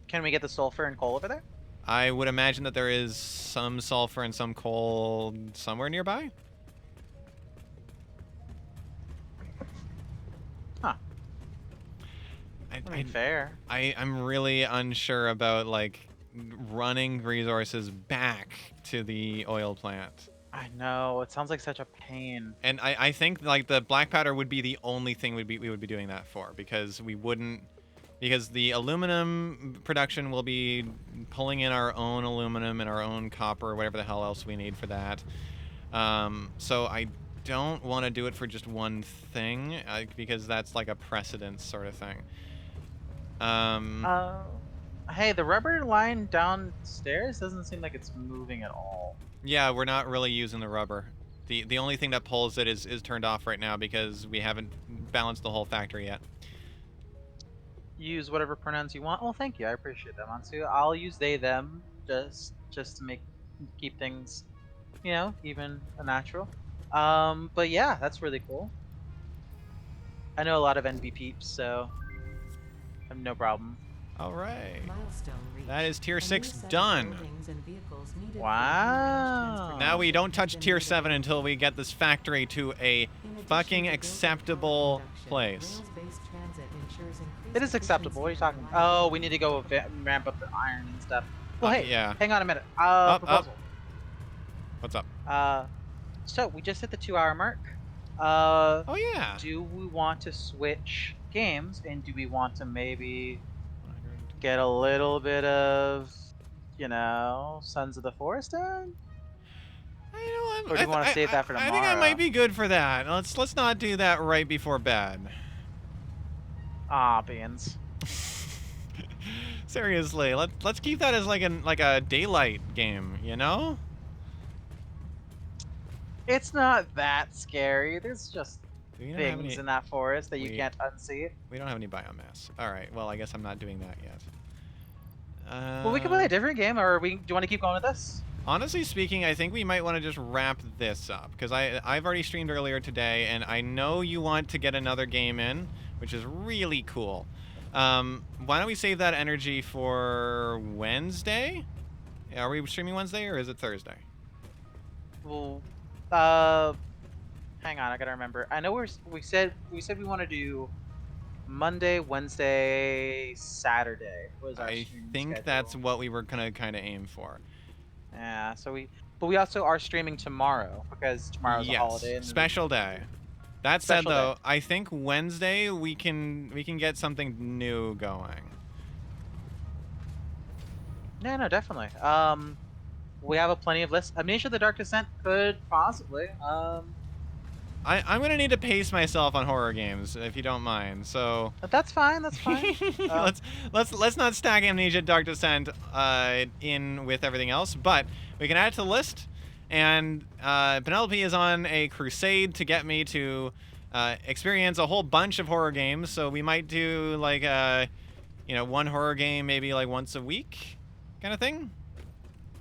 Can we get the sulfur and coal over there?
I would imagine that there is some sulfur and some coal somewhere nearby.
Huh. I mean, fair.
I'm really unsure about like running resources back to the oil plant.
I know, it sounds like such a pain.
And I think like the black powder would be the only thing we would be doing that for, because we wouldn't, because the aluminum production will be pulling in our own aluminum and our own copper, whatever the hell else we need for that. So don't want to do it for just one thing because that's like a precedence sort of thing.
Hey, the rubber line downstairs doesn't seem like it's moving at all.
Yeah, we're not really using the rubber. The only thing that pulls it is turned off right now because we haven't balanced the whole factory yet.
Use whatever pronouns you want. Well, thank you. I appreciate that, Mansu. I'll use they them just to keep things, even and natural. But yeah, that's really cool. I know a lot of NB peeps, so I have no problem.
All right.
Milestone reached.
That is tier
A new
6
set of
done.
buildings and vehicles needed for
Wow.
Now we don't touch
has been
tier
made
7
available.
until we get this factory to a
In addition
fucking
to building
acceptable
power production,
place.
rails-based transit ensures increased
It is acceptable. What are you
efficiency
talking?
and
Oh, we need to go ramp up the iron and stuff. Well, hey,
yeah.
hang on a minute.
Up.
Proposal.
What's up?
So we just hit the 2-hour mark.
Oh yeah.
Do we want to switch games, and do we want to maybe get a little bit of, Sons of the Forest in? Or do you want to save that for tomorrow?
I think I might be good for that. Let's not do that right before bed.
Ah, beans.
Seriously, let's keep that as like a daylight game, you know?
It's not that scary. There's just
We don't have
things
any,
in that forest that you
we-
can't unsee.
we don't have any biomass. All right. Well, I guess I'm not doing that yet.
Well, we can play a different game, or do you want to keep going with this?
Honestly speaking, I think we might want to just wrap this up because I've already streamed earlier today, and I know you want to get another game in, which is really cool. Why don't we save that energy for Wednesday? Are we streaming Wednesday or is it Thursday?
Well, hang on, I gotta remember. I know we said we want to do Monday, Wednesday, Saturday. Was our
I
streaming
think
schedule.
that's what we were gonna kind of aim for.
Yeah. But we also are streaming tomorrow because tomorrow's a holiday. And
Special day. That said,
Special
though,
day.
I think Wednesday we can get something new going.
No, definitely. We have plenty of lists. Amnesia: The Dark Descent could possibly.
I'm gonna need to pace myself on horror games if you don't mind. So
But that's fine. That's fine.
let's not stack Amnesia Dark Descent in with everything else, but we can add it to the list. And Penelope is on a crusade to get me to experience a whole bunch of horror games. So we might do like one horror game maybe like once a week, kind of thing.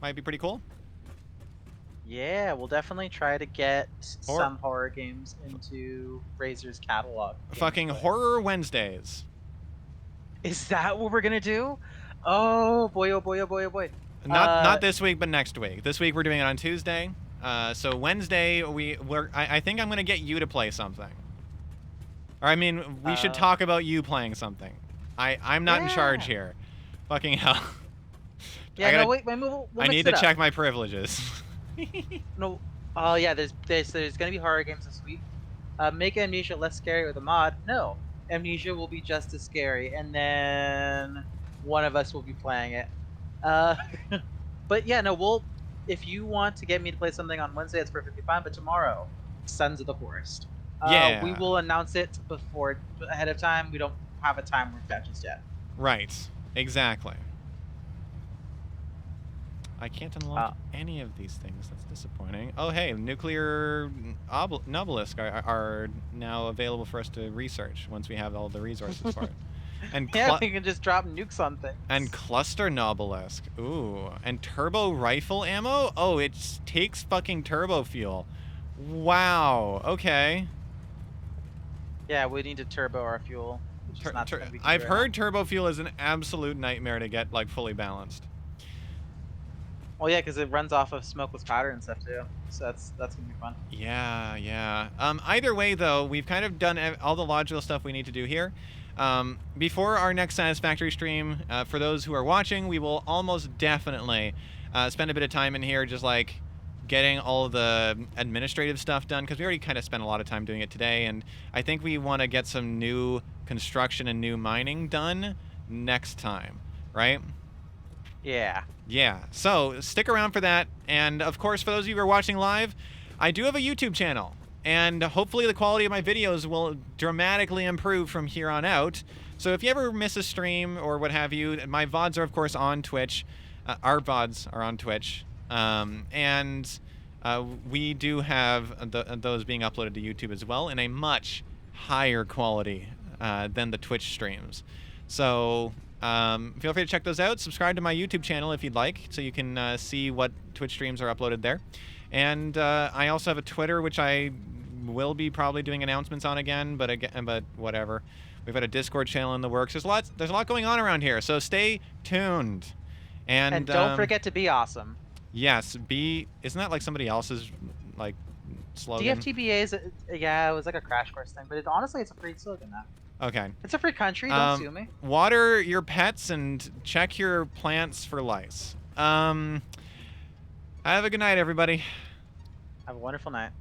Might be pretty cool.
Yeah, we'll definitely try to get some horror games into Razor's catalog.
Fucking Horror Wednesdays.
Is that what we're gonna do? Oh boy! Oh boy! Oh boy! Oh boy!
Not this week, but next week. This week we're doing it on Tuesday. So Wednesday I think I'm gonna get you to play something. Or I mean, we should talk about you playing something. I'm not in charge here. Fucking hell.
Yeah. Wait. We'll
I need to check my privileges.
No. Oh yeah. There's gonna be horror games this week. Make Amnesia less scary with a mod. No. Amnesia will be just as scary, and then one of us will be playing it. But yeah, no, if you want to get me to play something on Wednesday, that's perfectly fine. But tomorrow, Sons of the Forest.
Yeah.
We will announce it ahead of time. We don't have a time worked out just yet.
Right. Exactly. I can't unlock any of these things. That's disappointing. Oh, hey, nuclear obelisk are now available for us to research once we have all the resources for it. And
yeah, we can just drop nukes on things.
And cluster obelisk. Ooh. And turbo rifle ammo? Oh, it takes fucking turbo fuel. Wow. Okay.
Yeah, we need to turbo our fuel.
I've heard turbo fuel is an absolute nightmare to get like fully balanced.
Well, yeah, because it runs off of smokeless powder and stuff too. So that's gonna be fun.
Yeah. Either way, though, we've kind of done all the logical stuff we need to do here. Before our next Satisfactory stream, for those who are watching, we will almost definitely spend a bit of time in here just like getting all the administrative stuff done, because we already kind of spent a lot of time doing it today, and I think we want to get some new construction and new mining done next time, right? Yeah, so stick around for that. And of course, for those of you who are watching live, I do have a YouTube channel. and hopefully the quality of my videos will dramatically improve from here on out. So if you ever miss a stream or what have you, my VODs are of course on Twitch. Our VODs are on Twitch. And we do have those being uploaded to YouTube as well in a much higher quality than the Twitch streams. So feel free to check those out. Subscribe to my YouTube channel if you'd like, so you can see what Twitch streams are uploaded there. And I also have a Twitter, which I will be probably doing announcements on again, but whatever. We've got a Discord channel in the works. There's a lot going on around here, so stay tuned.
And don't forget to be awesome.
Yes, isn't that like somebody else's like slogan?
DFTBA is yeah, it was like a crash course thing, but honestly it's a free slogan now.
Okay.
It's a free country, don't sue me.
Water your pets and check your plants for lice. Have a good night, everybody.
Have a wonderful night.